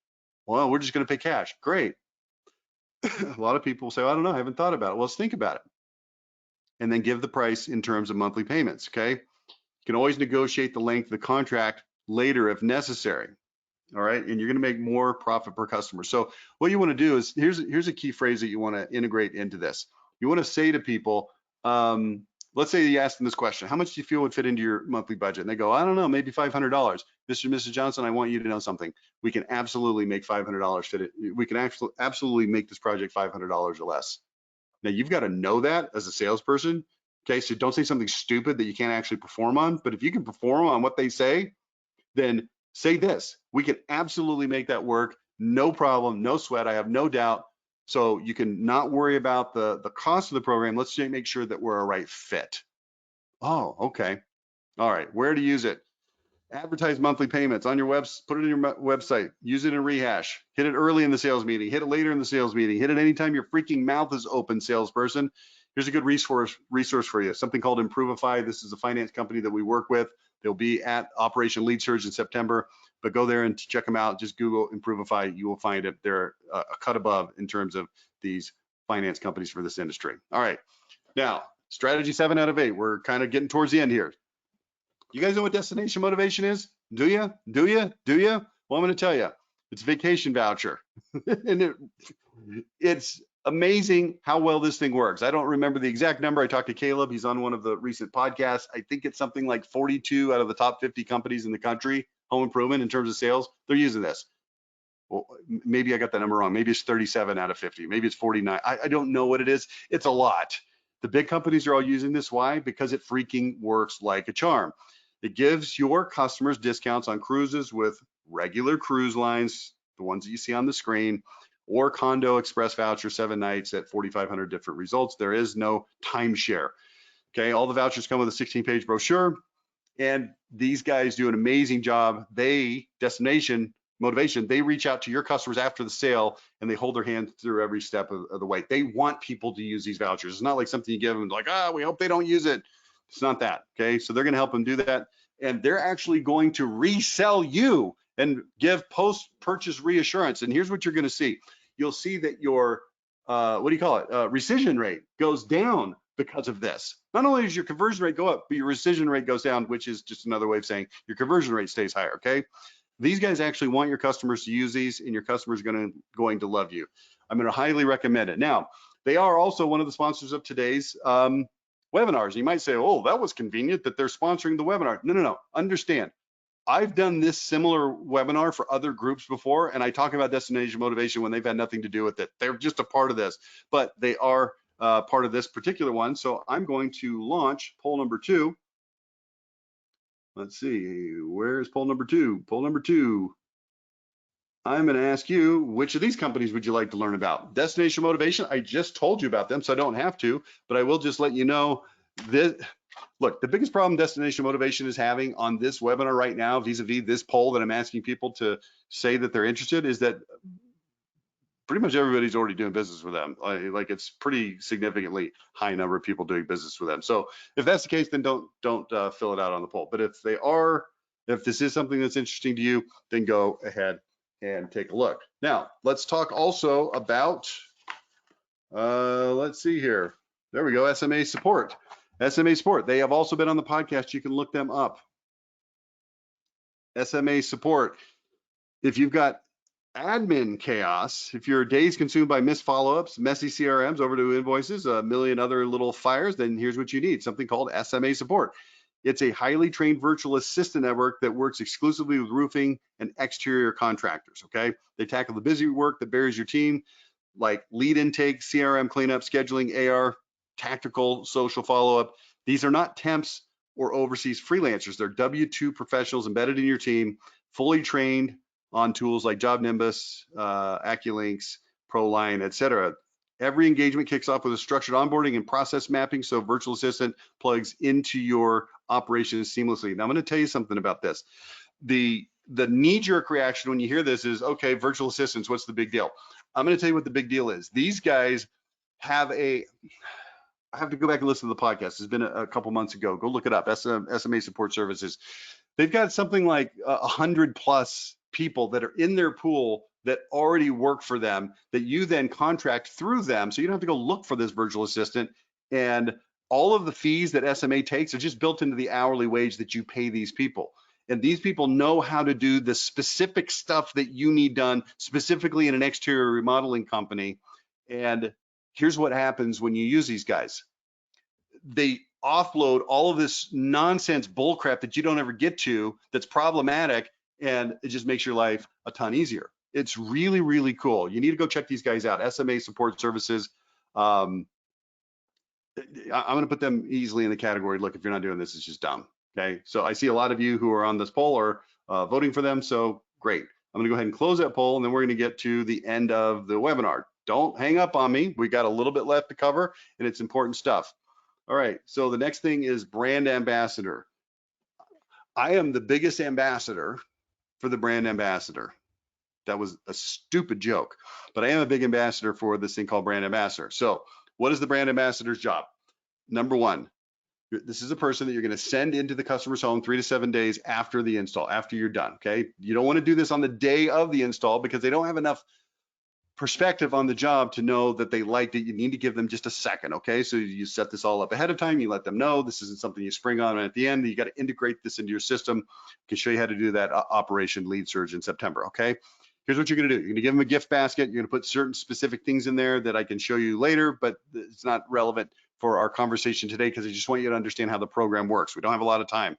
Well, we're just going to pay cash. Great. A lot of people say, well, I don't know, I haven't thought about it. Well, let's think about it. And then give the price in terms of monthly payments, okay? You can always negotiate the length of the contract later if necessary, all right? And you're gonna make more profit per customer. So what you wanna do is, here's a key phrase that you wanna integrate into this. You wanna say to people, let's say you ask them this question, how much do you feel would fit into your monthly budget? And they go, I don't know, maybe $500. Mr. and Mrs. Johnson, I want you to know something. We can absolutely make $500 fit it. We can absolutely make this project $500 or less. Now you've got to know that as a salesperson. Okay, so don't say something stupid that you can't actually perform on. But if you can perform on what they say, then say this. We can absolutely make that work. No problem, no sweat. I have no doubt. So you can not worry about the cost of the program. Let's just make sure that we're a right fit. Oh, okay. All right. Where to use it? Advertise monthly payments on your put it in your website, use it in Rehash, hit it early in the sales meeting, hit it later in the sales meeting, hit it anytime your freaking mouth is open, salesperson. Here's a good resource for you, something called Improvify. This is a finance company that we work with. They'll be at Operation Lead Surge in September, but go there and check them out. Just Google Improvify, you will find it. They're a cut above in terms of these finance companies for this industry. All right, now, strategy 7 out of 8. We're kind of getting towards the end here. You guys know what destination motivation is? Do you? Do you? Do you? Well, I'm going to tell you. It's vacation voucher. And it's amazing how well this thing works. I don't remember the exact number. I talked to Caleb. He's on one of the recent podcasts. I think it's something like 42 out of the top 50 companies in the country, home improvement in terms of sales, they're using this. Well, maybe I got that number wrong. Maybe it's 37 out of 50. Maybe it's 49. I don't know what it is. It's a lot. The big companies are all using this. Why? Because it freaking works like a charm. It gives your customers discounts on cruises with regular cruise lines, the ones that you see on the screen, or condo express voucher 7 nights at 4,500 different results. There is no timeshare. Okay, all the vouchers come with a 16-page brochure, and these guys do an amazing job. Destination motivation, they reach out to your customers after the sale and they hold their hand through every step of the way. They want people to use these vouchers. It's not like something you give them like, we hope they don't use it. It's not that, okay? So they're gonna help them do that. And they're actually going to resell you and give post-purchase reassurance. And here's what you're gonna see. You'll see that your, rescission rate goes down because of this. Not only does your conversion rate go up, but your rescission rate goes down, which is just another way of saying your conversion rate stays higher, okay? These guys actually want your customers to use these, and your customers are going to love you. I'm gonna highly recommend it. Now, they are also one of the sponsors of today's webinars. You might say, oh, that was convenient that they're sponsoring the webinar. No. Understand, I've done this similar webinar for other groups before, and I talk about destination motivation when they've had nothing to do with it. They're just a part of this, but they are part of this particular one. So I'm going to launch poll number 2. Let's see, where's poll number 2? Poll number 2. I'm going to ask you, which of these companies would you like to learn about? Destination motivation, I just told you about them, so I don't have to, but I will just let you know that, look, the biggest problem destination motivation is having on this webinar right now, vis-a-vis this poll that I'm asking people to say that they're interested, is that pretty much everybody's already doing business with them. Like it's pretty significantly high number of people doing business with them. So if that's the case, then don't fill it out on the poll. But if this is something that's interesting to you, then go ahead and take a look. Now, let's talk also about, let's see here. There we go, SMA Support. SMA Support. They have also been on the podcast. You can look them up. SMA Support. If you've got admin chaos, if your days consumed by missed follow-ups, messy CRMs over to invoices, a million other little fires, then here's what you need, something called SMA Support. It's a highly trained virtual assistant network that works exclusively with roofing and exterior contractors, okay? They tackle the busy work that buries your team, like lead intake, CRM cleanup, scheduling, AR, tactical, social follow-up. These are not temps or overseas freelancers. They're W-2 professionals embedded in your team, fully trained on tools like Job Nimbus, AccuLinks, ProLine, etc. Every engagement kicks off with a structured onboarding and process mapping, so Virtual Assistant plugs into your operations seamlessly. Now, I'm going to tell you something about this. The knee-jerk reaction when you hear this is, okay, virtual assistants, what's the big deal? I'm going to tell you what the big deal is. These guys have I have to go back and listen to the podcast. It's been a couple months ago. Go look it up, SMA Support Services. They've got something like 100 plus people that are in their pool that already work for them that you then contract through them. So you don't have to go look for this virtual assistant. And all of the fees that SMA takes are just built into the hourly wage that you pay these people. And these people know how to do the specific stuff that you need done specifically in an exterior remodeling company. And here's what happens when you use these guys. They offload all of this nonsense bullcrap that you don't ever get to that's problematic, and it just makes your life a ton easier. It's really, really cool. You need to go check these guys out, SMA Support Services. I'm going to put them easily in the category, look, if you're not doing this, it's just dumb. Okay, so I see a lot of you who are on this poll are voting for them, so great. I'm going to go ahead and close that poll, and then we're going to get to the end of the webinar. Don't hang up on me. We got a little bit left to cover, and it's important stuff. All right, so the next thing is brand ambassador. I am the biggest ambassador for the brand ambassador. That was a stupid joke, but I am a big ambassador for this thing called brand ambassador. So what is the brand ambassador's job? Number one, this is a person that you're going to send into the customer's home 3 to 7 days after the install, after you're done, okay? You don't want to do this on the day of the install because they don't have enough perspective on the job to know that they liked it. You need to give them just a second, okay? So you set this all up ahead of time. You let them know this isn't something you spring on at the end. You got to integrate this into your system. I can show you how to do that Operation Lead Surge in September, okay? Here's what you're going to do. You're going to give them a gift basket. You're going to put certain specific things in there that I can show you later, but it's not relevant for our conversation today because I just want you to understand how the program works. We don't have a lot of time.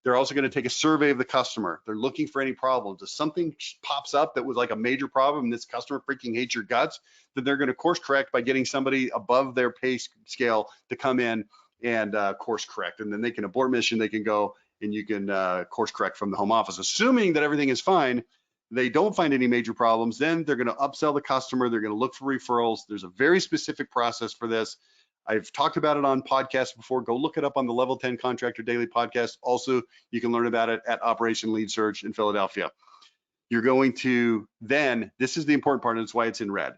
They're also going to take a survey of the customer. They're looking for any problems. If something pops up that was like a major problem and this customer freaking hates your guts, then they're going to course correct by getting somebody above their pay scale to come in and course correct. And then they can abort mission, they can go and you can course correct from the home office. Assuming that everything is fine, they don't find any major problems, then they're going to upsell the customer. They're going to look for referrals. There's a very specific process for this. I've talked about it on podcasts before. Go look it up on the Level 10 Contractor Daily podcast. Also, you can learn about it at Operation Lead Surge in Philadelphia. You're going to then, this is the important part, and it's why it's in red.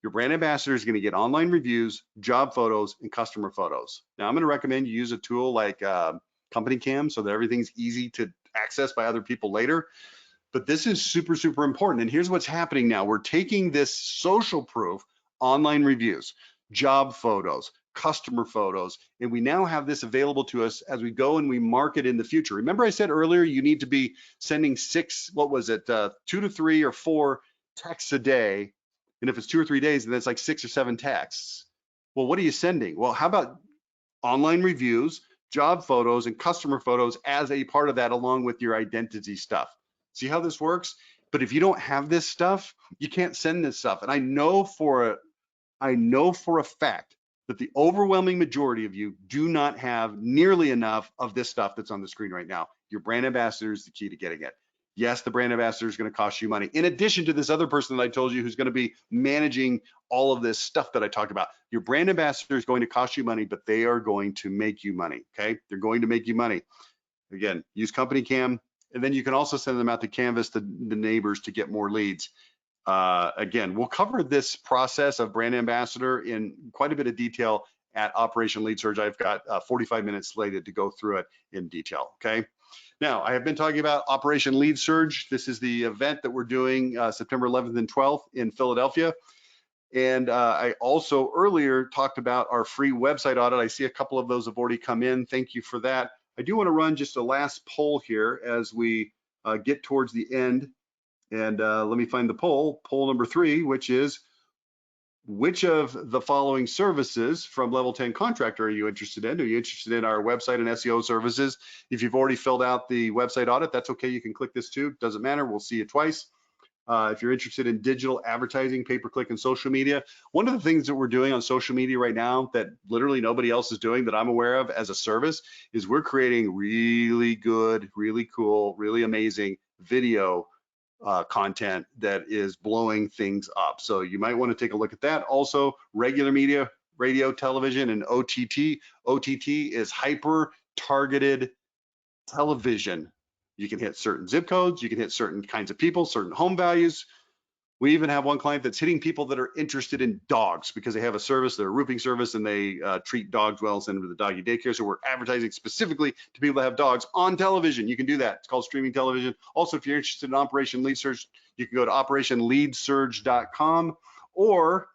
Your brand ambassador is going to get online reviews, job photos, and customer photos. Now, I'm going to recommend you use a tool like Company Cam so that everything's easy to access by other people later. But this is super, super important. And here's what's happening now. We're taking this social proof, online reviews, job photos, customer photos, and we now have this available to us as we go and we market in the future. Remember I said earlier, you need to be sending 2 to 3 or 4 texts a day. And if it's 2 or 3 days, then it's like 6 or 7 texts. Well, what are you sending? Well, how about online reviews, job photos, and customer photos as a part of that, along with your identity stuff? See how this works? But if you don't have this stuff, you can't send this stuff. And I know for a fact that the overwhelming majority of you do not have nearly enough of this stuff that's on the screen right now. Your brand ambassador is the key to getting it. Yes, the brand ambassador is going to cost you money. In addition to this other person that I told you who's going to be managing all of this stuff that I talked about, your brand ambassador is going to cost you money, but they are going to make you money, okay? They're going to make you money. Again, use Company Cam, and then you can also send them out to canvas the neighbors to get more leads. Again, we'll cover this process of brand ambassador in quite a bit of detail at Operation Lead Surge. I've got 45 minutes slated to go through it in detail, okay? Now, I have been talking about Operation Lead Surge. This is the event that we're doing September 11th and 12th in Philadelphia. And I also earlier talked about our free website audit. I see a couple of those have already come in. Thank you for that. I do want to run just a last poll here as we get towards the end. And let me find the poll number 3, which is, which of the following services from Level 10 Contractor are you interested in? Are you interested in our website and SEO services? If you've already filled out the website audit, that's okay. You can click this too. Doesn't matter. We'll see you twice. If you're interested in digital advertising, pay-per-click, and social media, one of the things that we're doing on social media right now that literally nobody else is doing that I'm aware of as a service is we're creating really good, really cool, really amazing video content that is blowing things up. So you might want to take a look at that. Also, regular media, radio, television, and OTT. OTT is hyper targeted television. You can hit certain zip codes, you can hit certain kinds of people, certain home values. We even have one client that's hitting people that are interested in dogs because they have a service, they're a roofing service, and they treat dogs well, send them to the doggy daycare. So we're advertising specifically to people that have dogs on television. You can do that. It's called streaming television. Also, if you're interested in Operation Lead Surge, you can go to operationleadsurge.com, or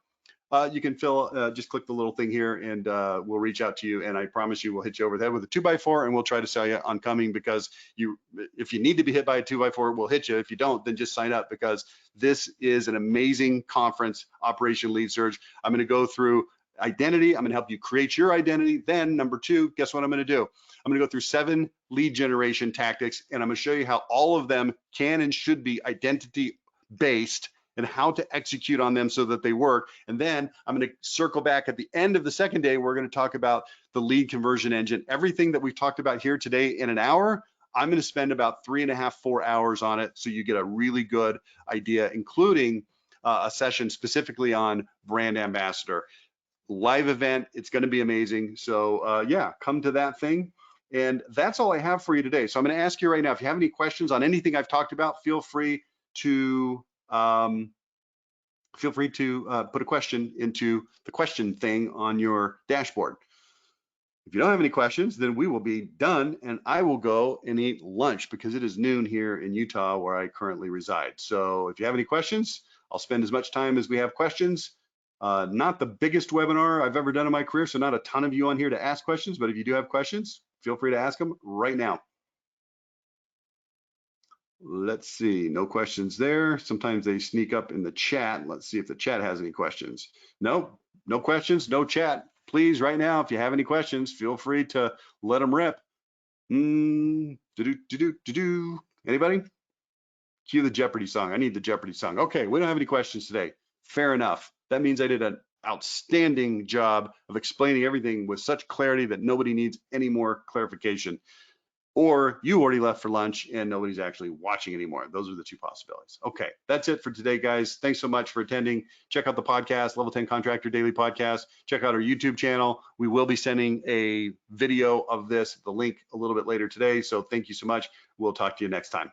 you can just click the little thing here and we'll reach out to you, and I promise you we'll hit you over the head with a 2x4 and we'll try to sell you on coming, because if you need to be hit by a 2x4, we'll hit you. If you don't, then just sign up, because this is an amazing conference, Operation Lead Surge. I'm going to go through identity. I'm going to help you create your identity. Then number 2, guess what I'm going to do? I'm going to go through 7 lead generation tactics, and I'm going to show you how all of them can and should be identity based and how to execute on them so that they work. And then I'm going to circle back at the end of the second day. We're going to talk about the lead conversion engine. Everything that we've talked about here today in an hour, I'm going to spend about 3.5, 4 hours on it, so you get a really good idea, including a session specifically on brand ambassador. Live event, it's going to be amazing. So yeah, come to that thing. And that's all I have for you today. So I'm going to ask you right now, if you have any questions on anything I've talked about, feel free to put a question into the question thing on your dashboard. If you don't have any questions, then we will be done, and I will go and eat lunch because it is noon here in Utah, where I currently reside. So if you have any questions, I'll spend as much time as we have questions. Not the biggest webinar I've ever done in my career, so not a ton of you on here to ask questions, but if you do have questions, feel free to ask them right now. Let's see, no questions there. Sometimes they sneak up in the chat. Let's see if the chat has any questions. No, no questions, no chat. Please, right now, if you have any questions, feel free to let them rip. Anybody? Cue the Jeopardy song. I need the Jeopardy song. Okay, we don't have any questions today. Fair enough. That means I did an outstanding job of explaining everything with such clarity that nobody needs any more clarification. Or you already left for lunch and nobody's actually watching anymore. Those are the 2 possibilities. Okay, that's it for today, guys. Thanks so much for attending. Check out the podcast, Level 10 Contractor Daily Podcast. Check out our YouTube channel. We will be sending a video of this, the link, a little bit later today. So thank you so much. We'll talk to you next time.